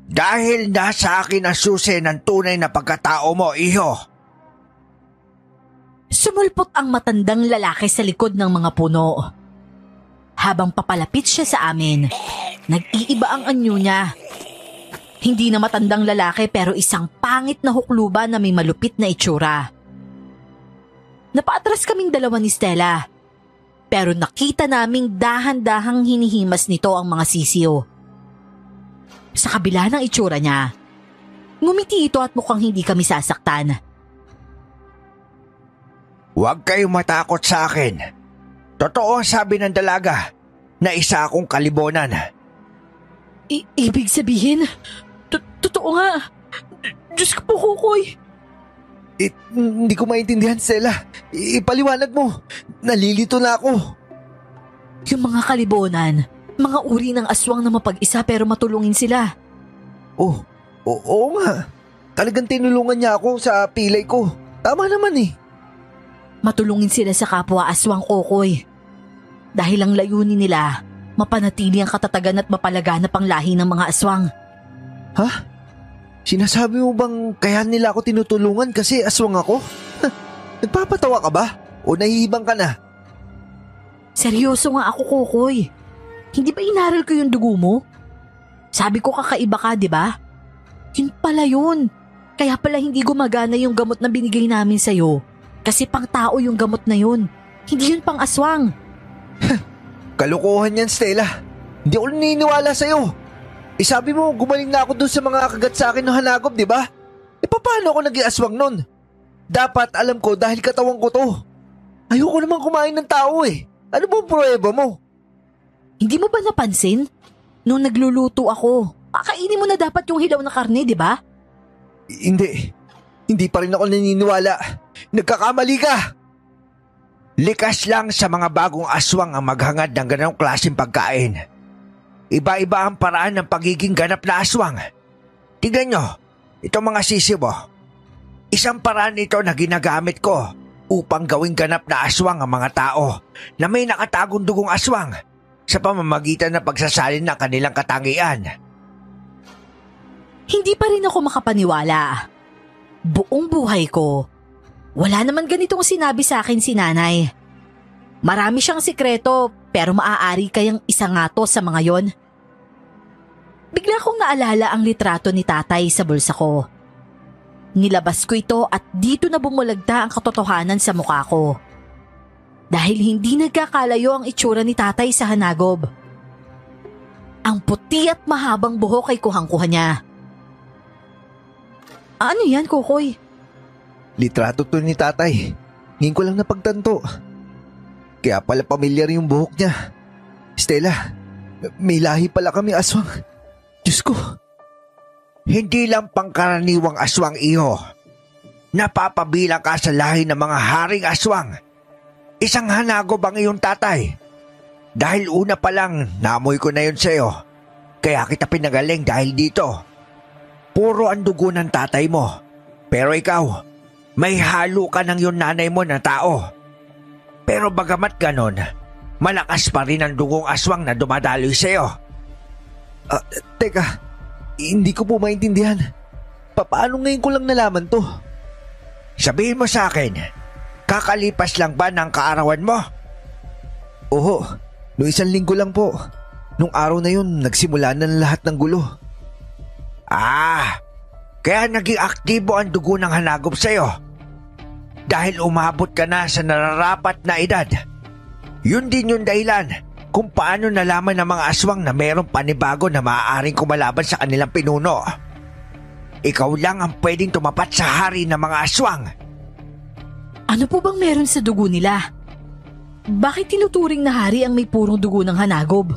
Dahil nasa akin ang susi ng tunay na pagkatao mo, iho. Sumulpot ang matandang lalaki sa likod ng mga puno. Habang papalapit siya sa amin, nag-iiba ang anyo niya. Hindi na matandang lalaki pero isang pangit na hukluba na may malupit na itsura. Napaatras kaming dalawa ni Stella. Pero nakita naming dahan-dahang hinihimas nito ang mga sisiw. Sa kabila ng itsura niya, ngumiti ito at mukhang hindi kami sasaktan. Huwag kayong matakot sa akin. Totoo ang sabi ng dalaga na isa akong kalibonan. Ibig sabihin, totoo nga. Diyos ko po, Kukoy. Hindi ko maintindihan, Stella. Ipaliwanag mo. Nalilito na ako. Yung mga kalibonan, mga uri ng aswang na mapag-isa pero matulungin sila. Oo nga. Talagang tinulungan niya ako sa pilay ko. Tama naman eh. Matulungin sila sa kapwa aswang, Kukoy. Dahil ang layunin nila, mapanatili ang katatagan at mapalaganap ang lahi ng mga aswang. Ha? Sinasabi mo bang kaya nila ako tinutulungan kasi aswang ako? Nagpapatawa ka ba? O nahihibang ka na? Seryoso nga ako, Kukoy. Hindi ba inaral ko yung dugo mo? Sabi ko kakaiba ka, di ba? Yun pala yun. Kaya pala hindi gumagana yung gamot na binigay namin sa'yo. Kasi pang tao yung gamot na yun. Hindi yun pang aswang. Kalokohan yan, Stella. Hindi ako naniniwala sa'yo. Sabi mo, gumaling na ako dun sa mga kagat sa akin ng hanagob, di ba? Paano ako naging aswang nun? Dapat alam ko dahil katawan ko to. Ayoko naman kumain ng tao eh. Ano ba ang pruweba mo? Hindi mo ba napansin? Nung nagluluto ako, kakainin mo na dapat yung hilaw na karne, di ba? Hindi. Hindi pa rin ako naniniwala. Nagkakamali ka. Likas lang sa mga bagong aswang ang maghangad ng ganong klaseng pagkain. Iba-iba ang paraan ng pagiging ganap na aswang. Tignan nyo, itong mga sisiw mo. Isang paraan ito na ginagamit ko upang gawing ganap na aswang ang mga tao na may nakatagong dugong aswang sa pamamagitan ng pagsasalin ng kanilang katangian. Hindi pa rin ako makapaniwala. Buong buhay ko, wala naman ganitong sinabi sa akin si nanay. Marami siyang sikreto pero maaari kayang isa nga to sa mga yon. Bigla kong naalala ang litrato ni tatay sa bulsa ko. Nilabas ko ito at dito na bumulagta ang katotohanan sa mukha ko. Dahil hindi nagkakalayo ang itsura ni tatay sa hanagob. Ang puti at mahabang buhok ay kuhang-kuha niya. Ano yan, Kukoy? Litrato to ni tatay. Ngayon ko lang napagtanto. Kaya pala pamilyar yung buhok niya. Stella, may lahi pala kami aswang. Diyos ko. Hindi lang pangkaraniwang aswang iyo. Napapabilang ka sa lahi ng mga haring aswang. Isang hanagob ang iyong tatay. Dahil una pa lang, naamoy ko na yun sa'yo. Kaya kita pinagaling dahil dito. Puro ang dugo ng tatay mo. Pero ikaw, may halo ka ng iyong nanay mo na tao. Pero bagamat ganon, malakas pa rin ang dugong aswang na dumadaloy sa'yo. Teka, hindi ko po maintindihan. Paano ngayon ko lang nalaman to? Sabihin mo sa akin, kakalipas lang ba ng kaarawan mo? Oo, noong 1 linggo lang po. Nung araw na yun, nagsimula na lahat ng gulo. Kaya naging aktibo ang dugo ng hanagob sa'yo. Dahil umabot ka na sa nararapat na edad. Yun din yung dahilan kung paano nalaman ng mga aswang na mayroong panibago na maaaring kumalaban sa kanilang pinuno. Ikaw lang ang pwedeng tumapat sa hari ng mga aswang. Ano po bang meron sa dugo nila? Bakit tinuturing na hari ang may purong dugo ng hanagob?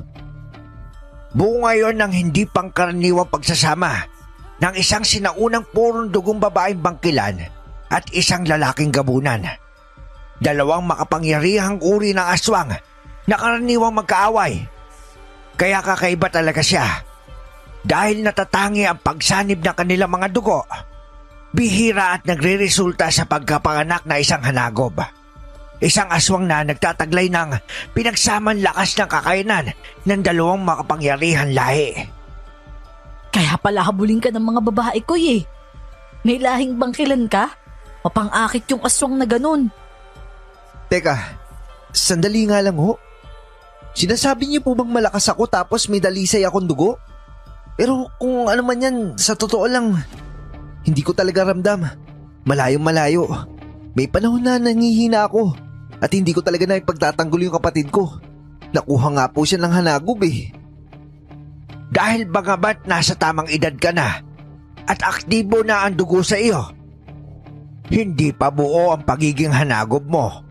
Buo ngayon ng hindi pangkaraniwang pagsasama ng isang sinaunang purong dugong babaeng bangkilan at isang lalaking gabunan. Dalawang makapangyarihang uri ng aswang na karaniwang magkaaway. Kaya kakaiba talaga siya. Dahil natatangi ang pagsanib ng kanilang mga dugo, bihira at nagre-resulta sa pagkapanganak na isang hanagob. Isang aswang na nagtataglay ng pinagsamang lakas ng kakayanan ng dalawang makapangyarihan lahi. Kaya pala habulin ka ng mga babae ko eh. May lahing bangkilan ka? Mapang-akit yung aswang na ganun. Teka, sandali nga lang ho. Sinasabi niyo po bang malakas ako tapos may dalisay akong dugo? Pero kung ano man yan, sa totoo lang, hindi ko talaga ramdam. Malayong malayo. May panahon na nangihina ako at hindi ko talaga na ipagtatanggol yung kapatid ko. Nakuha nga po siya ng hanagob eh. Dahil bagamat nasa tamang edad ka na at aktibo na ang dugo sa iyo, hindi pa buo ang pagiging hanagob mo.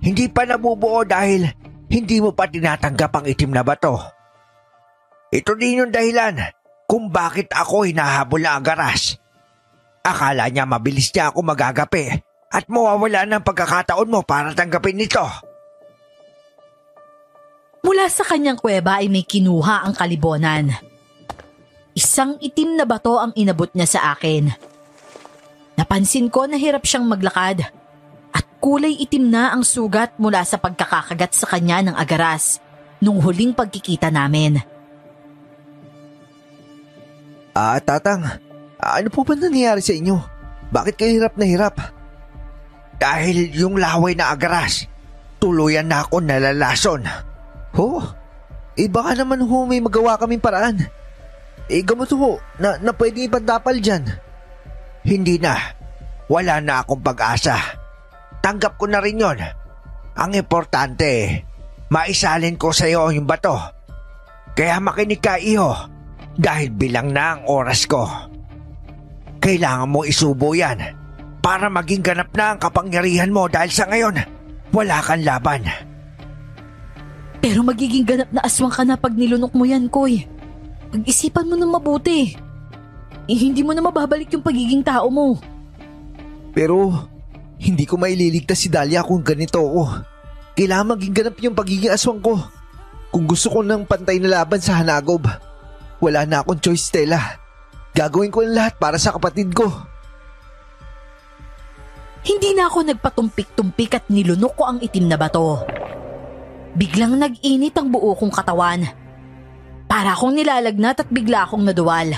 Hindi pa nabubuo dahil hindi mo pa tinatanggap ang itim na bato. Ito din yung dahilan kung bakit ako hinahabol na agaras. Akala niya mabilis niya ako magagapi at mawawala ng pagkakataon mo para tanggapin ito. Mula sa kanyang kuweba ay may kinuha ang kalibonan. Isang itim na bato ang inabot niya sa akin. Napansin ko na hirap siyang maglakad at kulay itim na ang sugat mula sa pagkakakagat sa kanya ng agaras nung huling pagkikita namin. Tatang, ano po ba nangyayari sa inyo? Bakit kayo hirap na hirap? Dahil yung laway na agaras, tuluyan na ako nalalason. Baka naman may magawa kaming paraan. Gamot ho, na pwede ipagdapal dyan. Hindi na. Wala na akong pag-asa. Tanggap ko na rin yon. Ang importante, maisalin ko sa iyo yung bato. Kaya makinig ka, iho, dahil bilang na ang oras ko. Kailangan mo isubo yan para maging ganap na ang kapangyarihan mo dahil sa ngayon, wala kang laban. Pero magiging ganap na aswang ka na pag nilunok mo yan, Koy. Pag-isipan mo ng mabuti. Hindi mo na mababalik yung pagiging tao mo. Pero hindi ko maililigtas si Dahlia kung ganito ako. Kailangan maging ganap yung pagiging aswang ko. Kung gusto ko ng pantay na laban sa hanagob, wala na akong choice, Stella. Gagawin ko ang lahat para sa kapatid ko. Hindi na ako nagpatumpik-tumpik at nilunok ko ang itim na bato. Biglang nag-init ang buo kong katawan. Para akong nilalagnat at bigla akong naduwal.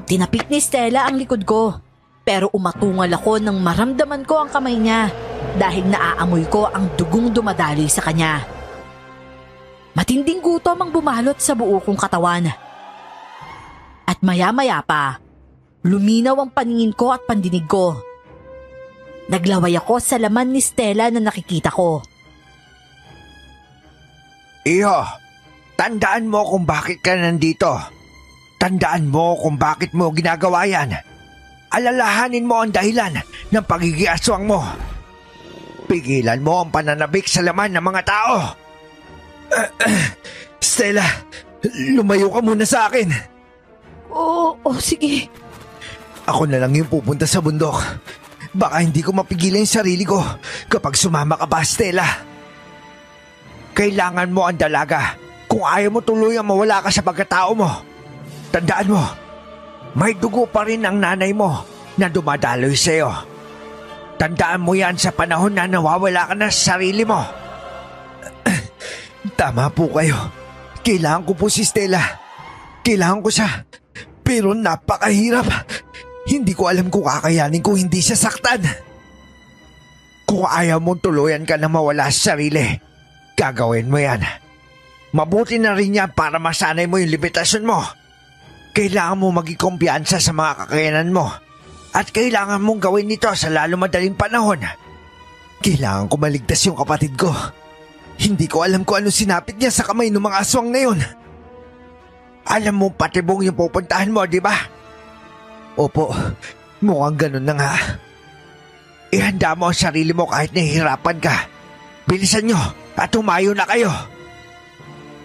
Tinapik ni Stella ang likod ko, pero umatungal ako nang maramdaman ko ang kamay niya dahil naaamoy ko ang dugong dumadaloy sa kanya. Matinding gutom ang bumalot sa buo kong katawan. At maya-maya pa, luminaw ang paningin ko at pandinig ko. Naglaway ako sa laman ni Stella na nakikita ko. Iho, tandaan mo kung bakit ka nandito. Tandaan mo kung bakit mo ginagawa yan. Alalahanin mo ang dahilan ng pagiging aswang mo. Pigilan mo ang pananabik sa laman ng mga tao. Stella, lumayo ka muna sa akin. Oo, sige. Ako na lang yung pupunta sa bundok. Baka hindi ko mapigilan yung sarili ko kapag sumama ka pa, Stella. Kailangan mo ang dalaga kung ayaw mo tuluyang mawala ka sa pagkatao mo. Tandaan mo, may dugo pa rin ang nanay mo na dumadaloy sa iyo. Tandaan mo yan sa panahon na nawawala ka na sa sarili mo. Tama po kayo. Kailangan ko po si Stella. Kailangan ko siya. Pero napakahirap. Hindi ko alam kung kakayanin kung hindi siya saktan. Kung ayaw mong tuluyan ka na mawala sa sarili, gagawin mo yan. Mabuti na rin yan para masanay mo yung limitasyon mo. Kailangan mo maging kumpiyansa sa mga kakayanan mo. At kailangan mong gawin ito sa lalo madaling panahon. Kailangan ko maligtas yung kapatid ko. Hindi ko alam kung ano sinapit niya sa kamay ng mga aswang na yun. Alam mo patibong yung pupuntahan mo, di ba? Opo, mukhang ganun na nga. Ihanda mo ang sarili mo kahit nahihirapan ka. Bilisan nyo at humayo na kayo.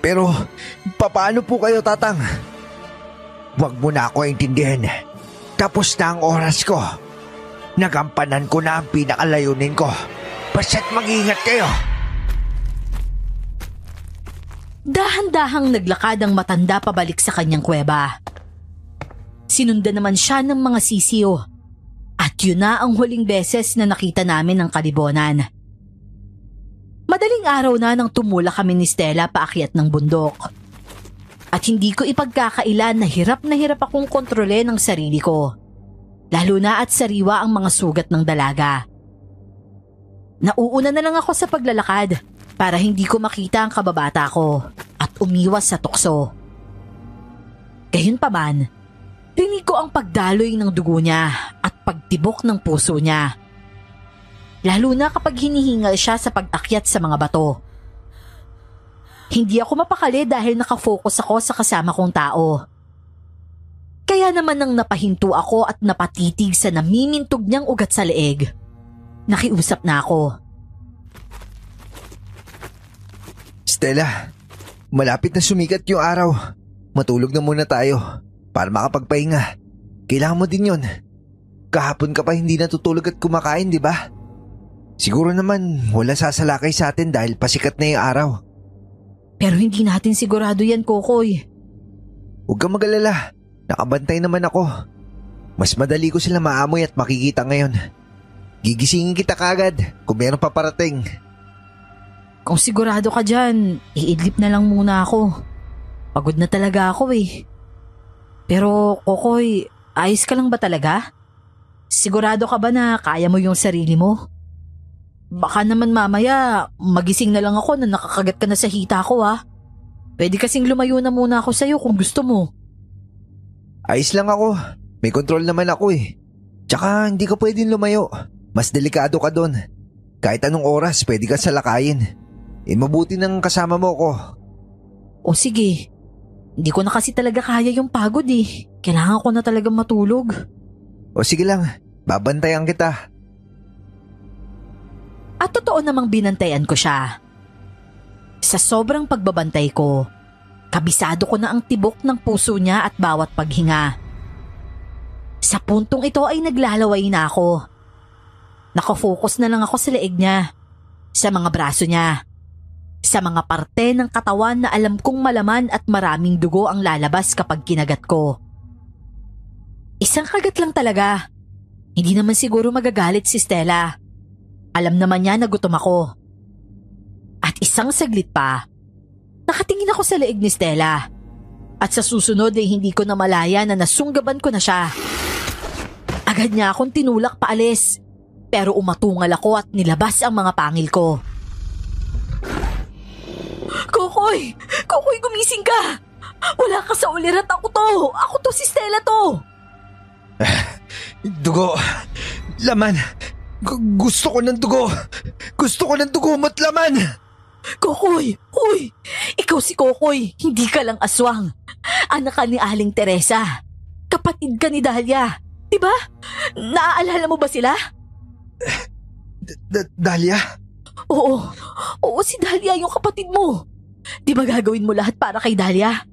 Pero, paano po kayo, Tatang? Huwag mo na ako intindihin. Tapos na ang oras ko. Nagampanan ko na ang pinakalayunin ko. Basta't mag-ingat kayo. Dahan-dahang naglakad ang matanda pabalik sa kanyang kuweba. Sinundan naman siya ng mga sisiyo. At yun na ang huling beses na nakita namin ang kalibonan. Madaling araw na nang tumula kami ni Stella paakyat ng bundok. At hindi ko ipagkakailan na hirap akong kontrole ng sarili ko. Lalo na at sariwa ang mga sugat ng dalaga. Nauuna na lang ako sa paglalakad para hindi ko makita ang kababata ko at umiwas sa tukso. Gayunpaman, rinig ko ang pagdaloy ng dugo niya at pagtibok ng puso niya. Lalo na kapag hinihingal siya sa pag-akyat sa mga bato. Hindi ako mapakali dahil nakafocus ako sa kasama kong tao. Kaya naman nang napahinto ako at napatitig sa namimintog niyang ugat sa leeg, nakiusap na ako. Stella, malapit na sumikat yung araw. Matulog na muna tayo para makapagpahinga. Kailangan mo din yun. Kahapon ka pa hindi natutulog at kumakain, di ba? Siguro naman wala sasalakay sa atin dahil pasikat na yung araw. Pero hindi natin sigurado yan, Kokoy. Huwag kang mag-alala. Nakabantay naman ako. Mas madali ko sila maamoy at makikita ngayon. Gigisingin kita kagad kung meron pa parating. Kung sigurado ka dyan, iidlip na lang muna ako. Pagod na talaga ako eh. Pero Kokoy, ayos ka lang ba talaga? Sigurado ka ba na kaya mo yung sarili mo? Baka naman mamaya magising na lang ako na nakakagat ka na sa hita ko ha. Pwede kasing lumayo na muna ako sa'yo kung gusto mo. Ayos lang ako. May control naman ako eh. Tsaka hindi ka pwedeng lumayo. Mas delikado ka doon. Kahit anong oras pwede ka salakayin. Mabuti nang kasama mo ko. O sige. Hindi ko na kasi talaga kaya yung pagod eh. Kailangan ko na talagang matulog. O sige lang. Babantayan kita. At totoo namang binantayan ko siya. Sa sobrang pagbabantay ko, kabisado ko na ang tibok ng puso niya at bawat paghinga. Sa puntong ito ay naglalaway na ako. Nakafocus na lang ako sa leeg niya, sa mga braso niya, sa mga parte ng katawan na alam kong malaman at maraming dugo ang lalabas kapag kinagat ko. Isang kagat lang talaga. Hindi naman siguro magagalit si Stella. Alam naman niya na gutom ako. At isang saglit pa, nakatingin ako sa leeg ni Stella. At sa susunod ay hindi ko na malaya na nasunggaban ko na siya. Agad niya akong tinulak paalis, pero umatungal ako at nilabas ang mga pangil ko. Kokoy! Kokoy, gumising ka! Wala ka sa ulirat, ako to! Ako to, si Stella to! Dugo! Laman! Gusto ko ng dugo! Gusto ko ng dugo mo't laman! Kokoy! Uy! Ikaw si Kokoy, hindi ka lang aswang. Anak ka ni Aling Teresa. Kapatid ka ni Dahlia. Diba? Naaalala mo ba sila? Dahlia? Oo. Oo, si Dahlia yung kapatid mo. Di ba gagawin mo lahat para kay Dahlia?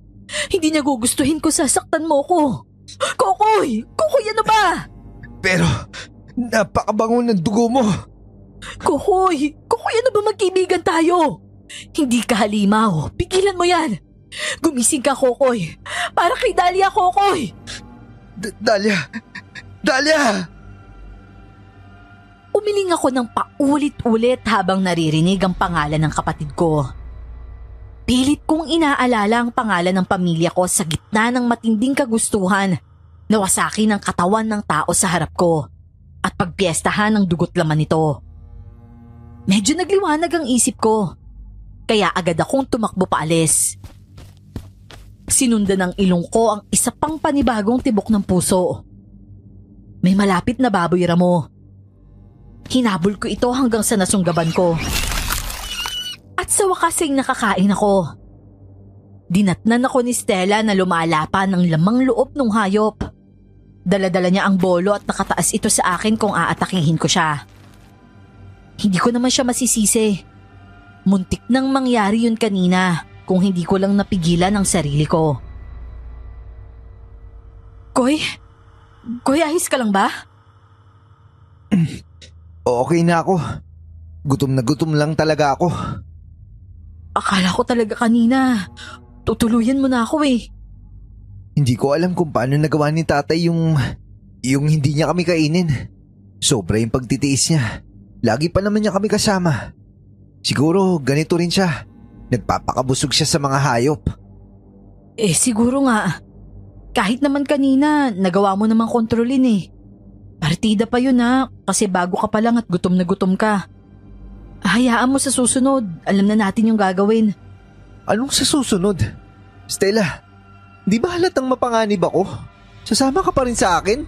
Hindi niya gugustuhin kung sasaktan mo ko. Kokoy! Kokoy, ano ba? Pero napakabango ng dugo mo. Kokoy! Kokoy, ano ba, magkaibigan tayo? Hindi ka halimaw. Pigilan mo yan. Gumising ka, Kokoy. Para kay Dahlia, Kokoy. Dahlia! Dahlia! Umiling ako ng paulit-ulit habang naririnig ang pangalan ng kapatid ko. Pilit kong inaalala ang pangalan ng pamilya ko sa gitna ng matinding kagustuhan na wasakin ang katawan ng tao sa harap ko at pagpiestahan ng dugot laman nito. Medyo nagliwanag ang isip ko, kaya agad akong tumakbo paalis. Sinundan ng ilong ko ang isa pang panibagong tibok ng puso. May malapit na baboy ramo. Hinabol ko ito hanggang sa nasunggaban ko. At sa wakas ay nakakain ako. Dinatnan ako ni Stella na lumalapan ng lamang loob ng hayop. Dala-dala niya ang bolo at nakataas ito sa akin kung aatakihin ko siya. Hindi ko naman siya masisisi. Muntik nang mangyari yun kanina kung hindi ko lang napigilan ang sarili ko. Koy, ayos ka lang ba? Okay na ako. Gutom na gutom lang talaga ako. Akala ko talaga kanina, tutuluyan mo na ako eh. Hindi ko alam kung paano nagawa ni tatay yung hindi niya kami kainin. Sobra yung pagtitiis niya. Lagi pa naman niya kami kasama. Siguro ganito rin siya. Nagpapakabusog siya sa mga hayop. Siguro nga. Kahit naman kanina, nagawa mo namang kontrolin eh. Partida pa yun ha, kasi bago ka pa lang at gutom na gutom ka. Hayaan mo sa susunod, alam na natin yung gagawin. Anong sa susunod? Stella, di ba halatang mapanganib ako? Sasama ka pa rin sa akin?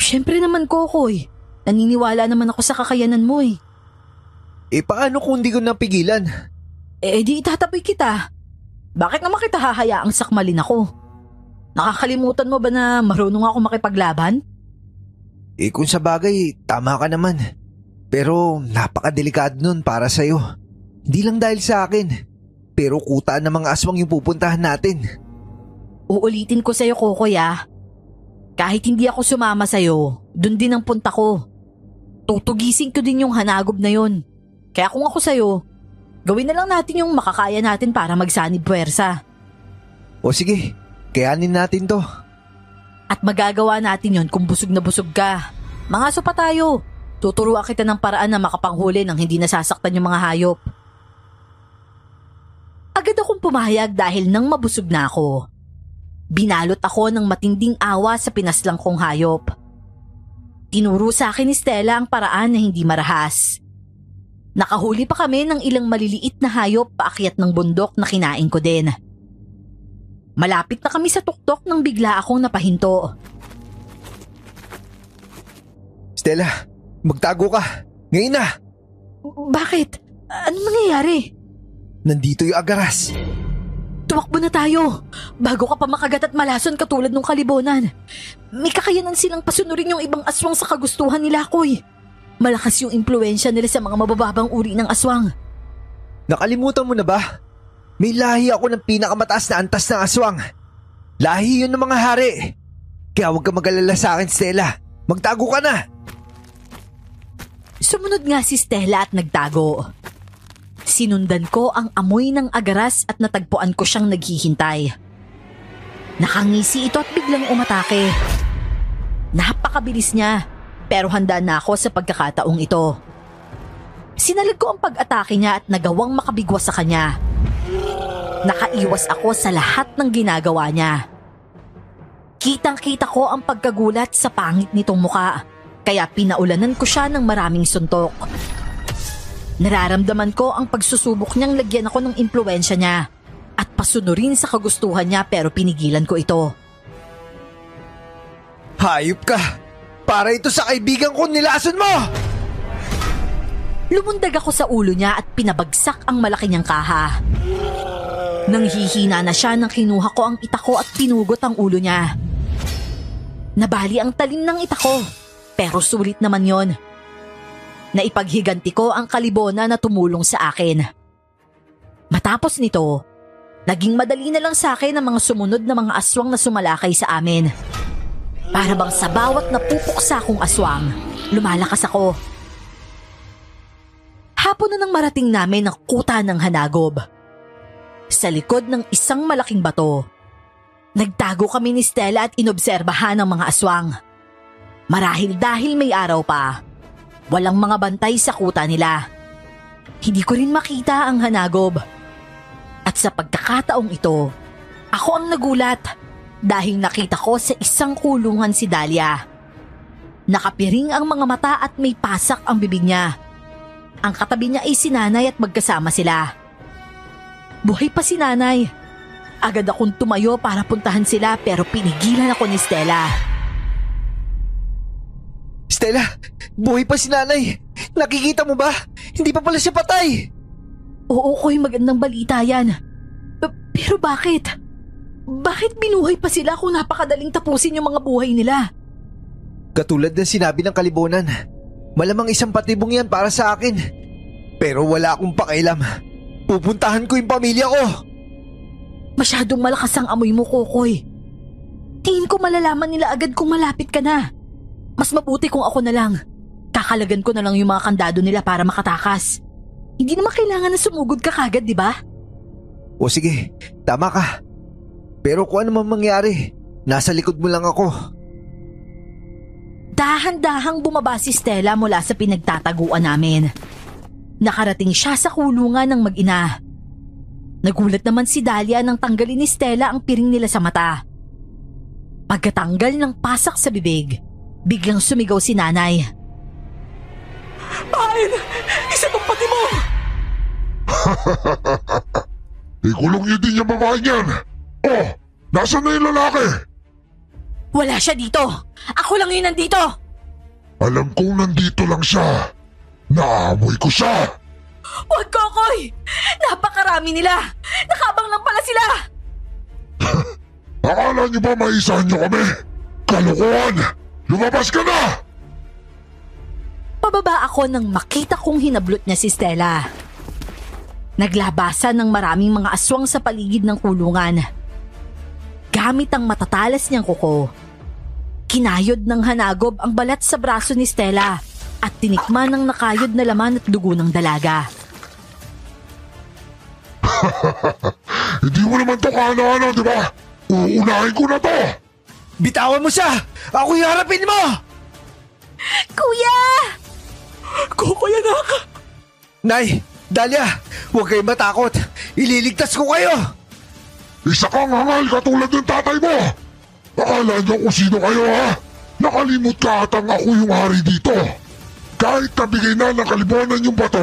Siyempre naman, Kokoy. Naniniwala naman ako sa kakayanan mo eh. Paano kung di ko napigilan? Di itatapoy kita. Bakit naman kita hahayaang sakmalin ako? Nakakalimutan mo ba na marunong ako makipaglaban? Kung sa bagay, tama ka naman. Pero napakadelikado nun para sa'yo. Hindi lang dahil sa akin. Pero kutaan ng mga aswang yung pupuntahan natin. Uulitin ko sa'yo, Kokoy ah. Kahit hindi ako sumama sa'yo, dun din ang punta ko. Tutugising ko din yung hanagob na yon. Kaya kung ako sa'yo, gawin na lang natin yung makakaya natin para magsanib puwersa. O sige, kayanin natin to. At magagawa natin yon kung busog na busog ka. Mga aso pa tayo. Tuturuan kita ng paraan na makapanghuli nang hindi nasasaktan yung mga hayop. Agad akong pumayag dahil nang mabusog na ako. Binalot ako ng matinding awa sa pinaslang kong hayop. Tinuro sa akin ni Stella ang paraan na hindi marahas. Nakahuli pa kami ng ilang maliliit na hayop paakyat ng bundok na kinain ko din. Malapit na kami sa tuktok nang bigla akong napahinto. Stella, magtago ka. Ngayon na. Bakit? Ano nangyayari? Nandito yung agaras. Tumakbo na tayo. Bago ka pa makagat at malason katulad ng kalibonan. May kakayanan silang pasunurin yung ibang aswang sa kagustuhan nila, Koy. Malakas yung impluensya nila sa mga mabababang uri ng aswang. Nakalimutan mo na ba? May lahi ako ng pinakamataas na antas ng aswang. Lahi yun ng mga hari. Kaya huwag ka mag-alala sa akin, Stella. Magtago ka na. Sumunod nga si Stella at nagtago. Sinundan ko ang amoy ng agaras at natagpuan ko siyang naghihintay. Nakangisi ito at biglang umatake. Napakabilis niya, pero handa na ako sa pagkakataong ito. Sinalag ko ang pag-atake niya at nagawang makabigwas sa kanya. Nakaiwas ako sa lahat ng ginagawa niya. Kitang-kita ko ang pagkagulat sa pangit nitong muka, kaya pinaulanan ko siya ng maraming suntok. Nararamdaman ko ang pagsusubok niyang lagyan ako ng impluwensya niya at pasunurin sa kagustuhan niya, pero pinigilan ko ito. Hayop ka! Para ito sa kaibigan ko, nilason mo! Lumundag ako sa ulo niya at pinabagsak ang malaki niyang kaha. Nanghihina na siya nang kinuha ko ang itako at pinugot ang ulo niya. Nabali ang talim ng itako, pero sulit naman yon. Naipaghiganti ko ang kalibona na tumulong sa akin. Matapos nito, naging madali na lang sa akin ang mga sumunod na mga aswang na sumalakay sa amin. Para bang sa bawat napupuksa kong aswang, lumalakas ako. Hapon na nang marating namin ang kuta ng hanagob. Sa likod ng isang malaking bato, nagtago kami ni Stella at inobserbahan ang mga aswang. Marahil dahil may araw pa, walang mga bantay sa kuta nila. Hindi ko rin makita ang hanagob. At sa pagkakataong ito, ako ang nagulat dahil nakita ko sa isang kulungan si Dahlia. Nakapiring ang mga mata at may pasak ang bibig niya. Ang katabi niya ay si Nanay at magkasama sila. Buhay pa si Nanay. Agad akong tumayo para puntahan sila, pero pinigilan ako ni Stella. Stella, buhay pa si Nanay. Nakikita mo ba? Hindi pa pala siya patay. Oo, Koy, magandang balita yan. Pero bakit? Bakit binuhay pa sila kung napakadaling tapusin yung mga buhay nila? Katulad ng sinabi ng kalibunan, malamang isang patibong yan para sa akin. Pero wala akong pakialam. Pupuntahan ko yung pamilya ko. Masyadong malakas ang amoy mo, Kokoy. Tingin ko malalaman nila agad kung malapit ka na. Mas mabuti kung ako na lang. Kakalagan ko na lang yung mga kandado nila para makatakas. Hindi naman kailangan na sumugod ka kagad, di ba? O sige, tama ka. Pero kung ano man mangyari, nasa likod mo lang ako. Dahan-dahang bumaba si Stella mula sa pinagtataguan namin. Nakarating siya sa kulungan ng mag-ina. Nagulat naman si Dahlia nang tanggalin ni Stella ang piring nila sa mata. Pagkatanggal ng pasak sa bibig, biglang sumigaw si nanay. Pain! Isa tong pati mo! Ikulong niyo din yung babae niyan. Oh, nasaan na yung lalaki? Wala siya dito! Ako lang yun nandito! Alam kong nandito lang siya. Naamoy ko siya. Huwag, Kokoy! Napakarami nila! Nakabang lang pala sila! Akala niyo ba maisahan niyo kami? Kalokohan! Lumabas ka na! Pababa ako nang makita kong hinablot niya si Stella. Naglabasan ng maraming mga aswang sa paligid ng kulungan. Gamit ang matatalas niyang kuko, kinayod ng hanagob ang balat sa braso ni Stella at tinikman ng nakayod na laman at dugo ng dalaga. Hindi mo naman to kaano-ano, di ba? Uunahin ko na to! Bitawan mo siya! Ako yung harapin mo! Kuya! Kokoy, anak! Nay, Dahlia, huwag kayong matakot. Ililigtas ko kayo! Isa kang hangal katulad ng tatay mo! Akala niyo kung sino kayo, ha? Nakalimot ka atang ako yung hari dito. Kahit nabigay na ng kalibuanan yung bato,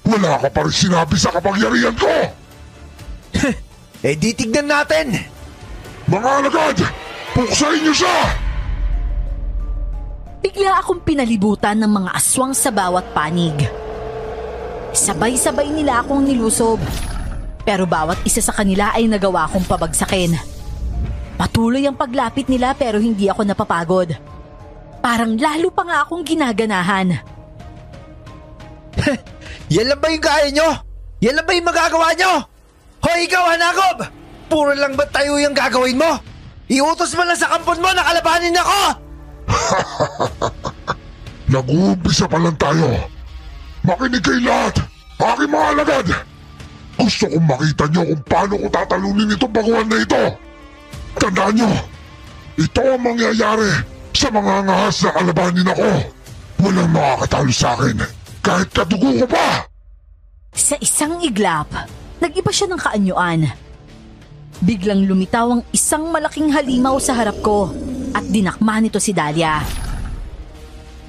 wala ka pa rin sinabi sa kapangyarihan ko! Eh di tignan natin! Mga alagad, puksain niyo siya! Bigla akong pinalibutan ng mga aswang sa bawat panig. Sabay-sabay nila akong nilusob. Pero bawat isa sa kanila ay nagawa kong pabagsakin. Patuloy ang paglapit nila pero hindi ako napapagod. Parang lalo pa nga akong ginaganahan. Yan lang ba yung kaya nyo? Yan lang ba yung magagawa nyo? Hoy ikaw, hanagob! Puro lang ba tayo yung gagawin mo? Iutos mo lang sa kampon mo na kalabanin ako! Nag-uumpisa pa lang tayo. Makinig kayo lahat, aking mga alagad. Gusto kong makita nyo kung paano ko tatalunin itong baguhan na ito. Tandaan nyo, ito ang mangyayari sa mga ngahas na kalabanin ako. Walang makakatalo sa akin, kahit kadugo ko pa. Sa isang iglap, nag-iba siya ng kaanyuan. Biglang lumitaw ang isang malaking halimaw sa harap ko at dinakma nito si Dahlia.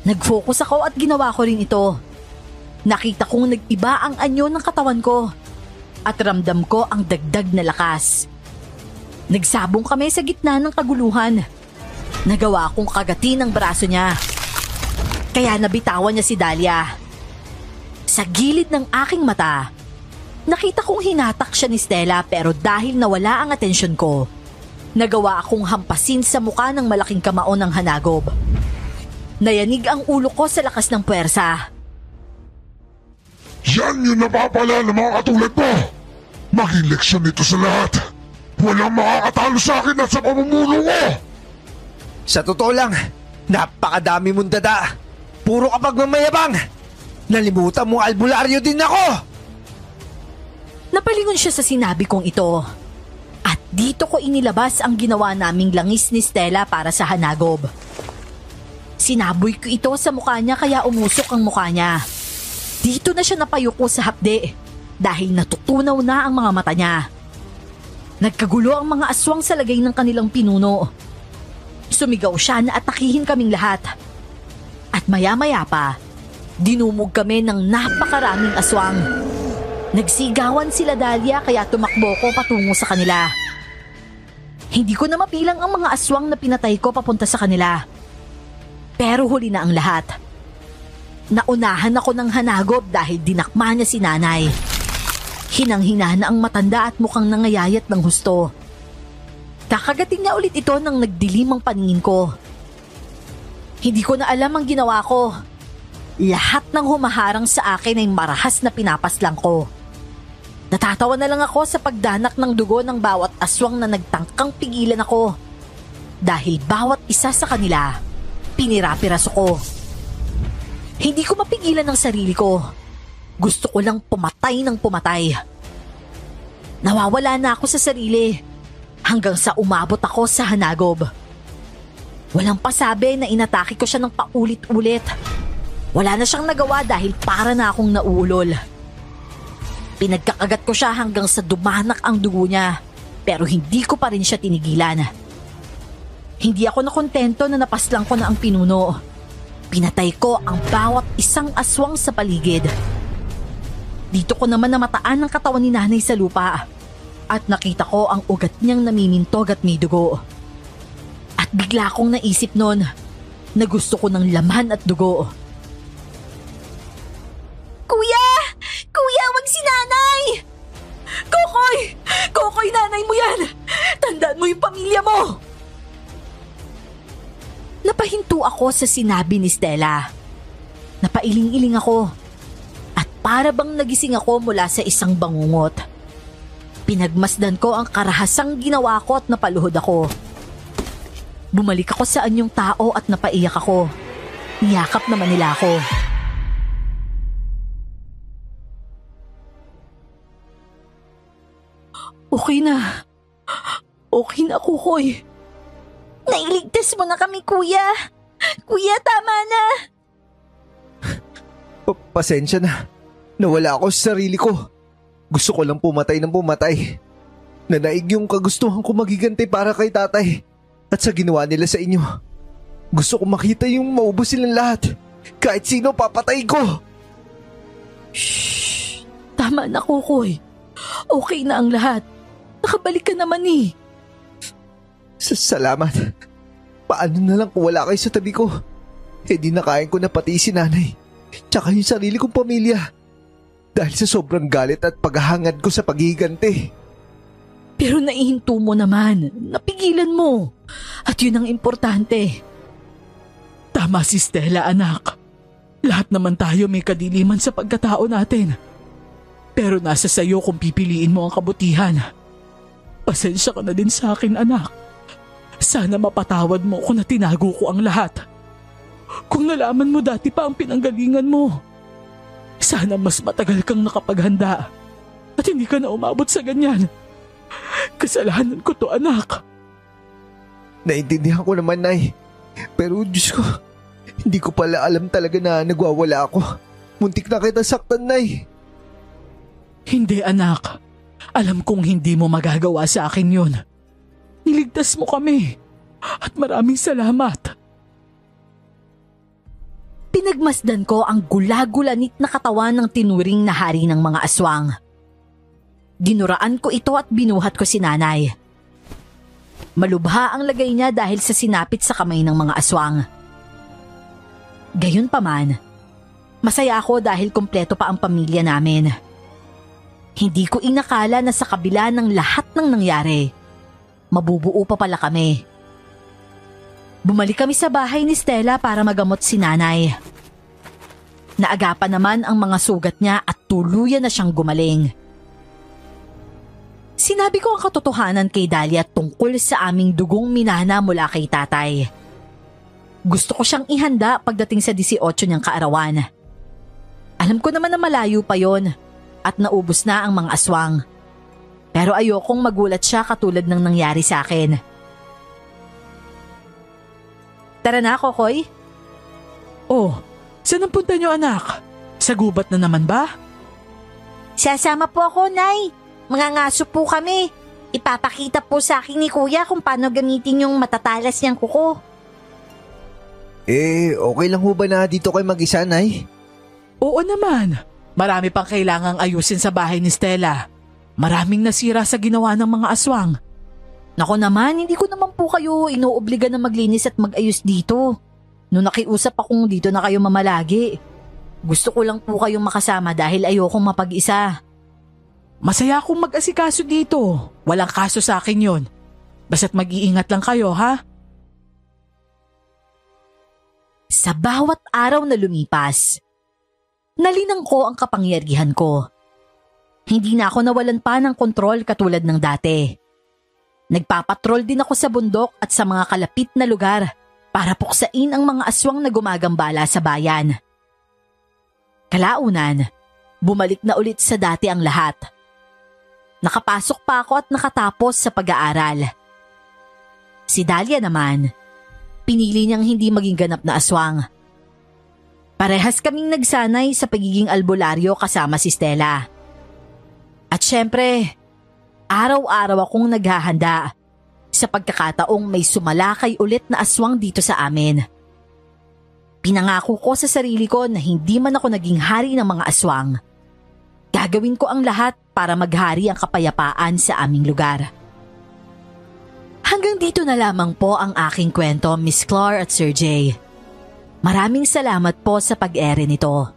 Nag-focus ako at ginawa ko rin ito. Nakita kong nag-iba ang anyo ng katawan ko at ramdam ko ang dagdag na lakas. Nagsabong kami sa gitna ng kaguluhan. Nagawa kong kagatin ang braso niya. Kaya nabitawan niya si Dahlia. Sa gilid ng aking mata, nakita kong hinatak siya ni Stella pero dahil nawala ang atensyon ko, nagawa akong hampasin sa mukha ng malaking kamao ng hanagob. Nayanig ang ulo ko sa lakas ng puwersa. Yan yung napapala ng mga katulad mo. Maging leksyon ito sa lahat. Walang makakatalo sa akin at sa pamumuno ko. Sa totoo lang, napakadami mong dada. Puro kapag mamayabang. Nalimutan mo albularyo din ako. Napalingon siya sa sinabi kong ito. At dito ko inilabas ang ginawa naming langis ni Stella para sa hanagob. Sinaboy ko ito sa mukha niya kaya umusok ang mukha niya. Dito na siya napayuko sa hapde dahil natutunaw na ang mga mata niya. Nagkagulo ang mga aswang sa lagay ng kanilang pinuno. Sumigaw siya na atakihin kaming lahat. At maya-maya pa, dinumog kami ng napakaraming aswang. Nagsigawan sila Dahlia kaya tumakbo ko patungo sa kanila. Hindi ko na mapilang ang mga aswang na pinatay ko papunta sa kanila. Pero huli na ang lahat. Naunahan ako ng hanagob dahil dinakma niya si nanay. Hinang-hina na ang matanda at mukhang nangayayat ng husto. Kakagating niya ulit ito nang nagdilim ang paningin ko. Hindi ko na alam ang ginawa ko. Lahat ng humaharang sa akin ay marahas na pinapaslang ko. Natatawa na lang ako sa pagdanak ng dugo ng bawat aswang na nagtangkang pigilan ako. Dahil bawat isa sa kanila, pinirapiraso ko. Hindi ko mapigilan ang sarili ko. Gusto ko lang pumatay ng pumatay. Nawawala na ako sa sarili hanggang sa umabot ako sa hanagob. Walang pasabi na inatake ko siya ng paulit-ulit. Wala na siyang nagawa dahil para na akong nauulol. Pinagkakagat ko siya hanggang sa dumanak ang dugo niya, pero hindi ko pa rin siya tinigilan. Hindi ako nakontento na napaslang ko na ang pinuno. Pinatay ko ang bawat isang aswang sa paligid. Dito ko naman namataan ang katawan ni nanay sa lupa at nakita ko ang ugat niyang namimintog at may dugo. At bigla akong naisip nun na gusto ko ng laman at dugo. Kuya! Kuya, wag si nanay! Kokoy! Kokoy, nanay mo yan! Tandaan mo yung pamilya mo! Napahinto ako sa sinabi ni Stella. Napailing-iling ako. At para bang nagising ako mula sa isang bangungot. Pinagmasdan ko ang karahasang ginawa ko at napaluhod ako. Bumalik ako sa anyong tao at napaiyak ako. Niyakap naman nila ako. Okay na. Okay na, Kokoy. Nailigtas mo na kami, kuya. Kuya, tama na. Pasensya na. Nawala ako sa sarili ko. Gusto ko lang pumatay ng pumatay. Nanaig yung kagustuhan ko magiganti para kay tatay. At sa ginawa nila sa inyo. Gusto ko makita yung maubos silang lahat. Kahit sino papatay ko. Shhh! Tama na, Kokoy. Okay na ang lahat. Nakabalik ka naman eh. Salamat. Paano na lang kung wala kayo sa tabi ko? Eh di nakain ko na pati si nanay. Tsaka yung sarili kong pamilya. Dahil sa sobrang galit at paghahangad ko sa paghihiganti. Pero naihinto mo naman. Napigilan mo. At yun ang importante. Tama si Stella, anak. Lahat naman tayo may kadiliman sa pagkatao natin. Pero nasa sayo kung pipiliin mo ang kabutihan. Pasensya ka na din sa akin, anak. Sana mapatawad mo kung na tinago ko ang lahat. Kung nalaman mo dati pa ang pinanggalingan mo. Sana mas matagal kang nakapaghanda at hindi ka na umabot sa ganyan. Kasalanan ko to, anak. Naintindihan ko naman, Nay. Pero Diyos ko, hindi ko pala alam talaga na nagwawala ako. Muntik na kita saktan, Nay. Hindi, anak. Alam kong hindi mo magagawa sa akin yun. Niligtas mo kami. At maraming salamat. Pinagmasdan ko ang gulagulanit na katawan ng tinuring na hari ng mga aswang. Dinuraan ko ito at binuhat ko si nanay. Malubha ang lagay niya dahil sa sinapit sa kamay ng mga aswang. Gayunpaman, masaya ako dahil kumpleto pa ang pamilya namin. Hindi ko inakala na sa kabila ng lahat ng nangyari, mabubuo pa pala kami. Bumalik kami sa bahay ni Stella para magamot si nanay. Naagapan naman ang mga sugat niya at tuluyan na siyang gumaling. Sinabi ko ang katotohanan kay Dahlia tungkol sa aming dugong minana mula kay tatay. Gusto ko siyang ihanda pagdating sa 18 niyang kaarawan. Alam ko naman na malayo pa yon at naubos na ang mga aswang. Pero ayokong magulat siya katulad ng nangyari sa akin. Tara na, Kokoy. Oh, saan ang punta niyo, anak? Sa gubat na naman ba? Sasama po ako, Nay. Mga ngaso po kami. Ipapakita po sa akin ni Kuya kung paano gamitin yung matatalas niyang kuko. Okay lang ho ba na dito kayo mag-isa, Nay? Oo naman. Marami pang kailangang ayusin sa bahay ni Stella. Maraming nasira sa ginawa ng mga aswang. Nako naman, hindi ko naman po kayo inuobliga na maglinis at mag-ayos dito. Noong nakiusap akong dito na kayo mamalagi. Gusto ko lang po kayong makasama dahil ayokong mapag-isa. Masaya akong mag-asikaso dito. Walang kaso sa akin yon. Basta't mag-iingat lang kayo, ha? Sa bawat araw na lumipas, nalinang ko ang kapangyarihan ko. Hindi na ako nawalan pa ng kontrol katulad ng dati. Nagpapatrol din ako sa bundok at sa mga kalapit na lugar para puksain ang mga aswang na gumagambala sa bayan. Kalaunan, bumalik na ulit sa dati ang lahat. Nakapasok pa ako at nakatapos sa pag-aaral. Si Dahlia naman, pinili niyang hindi maging ganap na aswang. Parehas kaming nagsanay sa pagiging albularyo kasama si Stella. At syempre, araw-araw akong naghahanda sa pagkakataong may sumalakay ulit na aswang dito sa amin. Pinangako ko sa sarili ko na hindi man ako naging hari ng mga aswang. Gagawin ko ang lahat para maghari ang kapayapaan sa aming lugar. Hanggang dito na lamang po ang aking kwento, Miss Clar at Sir Jay. Maraming salamat po sa pag-ere nito.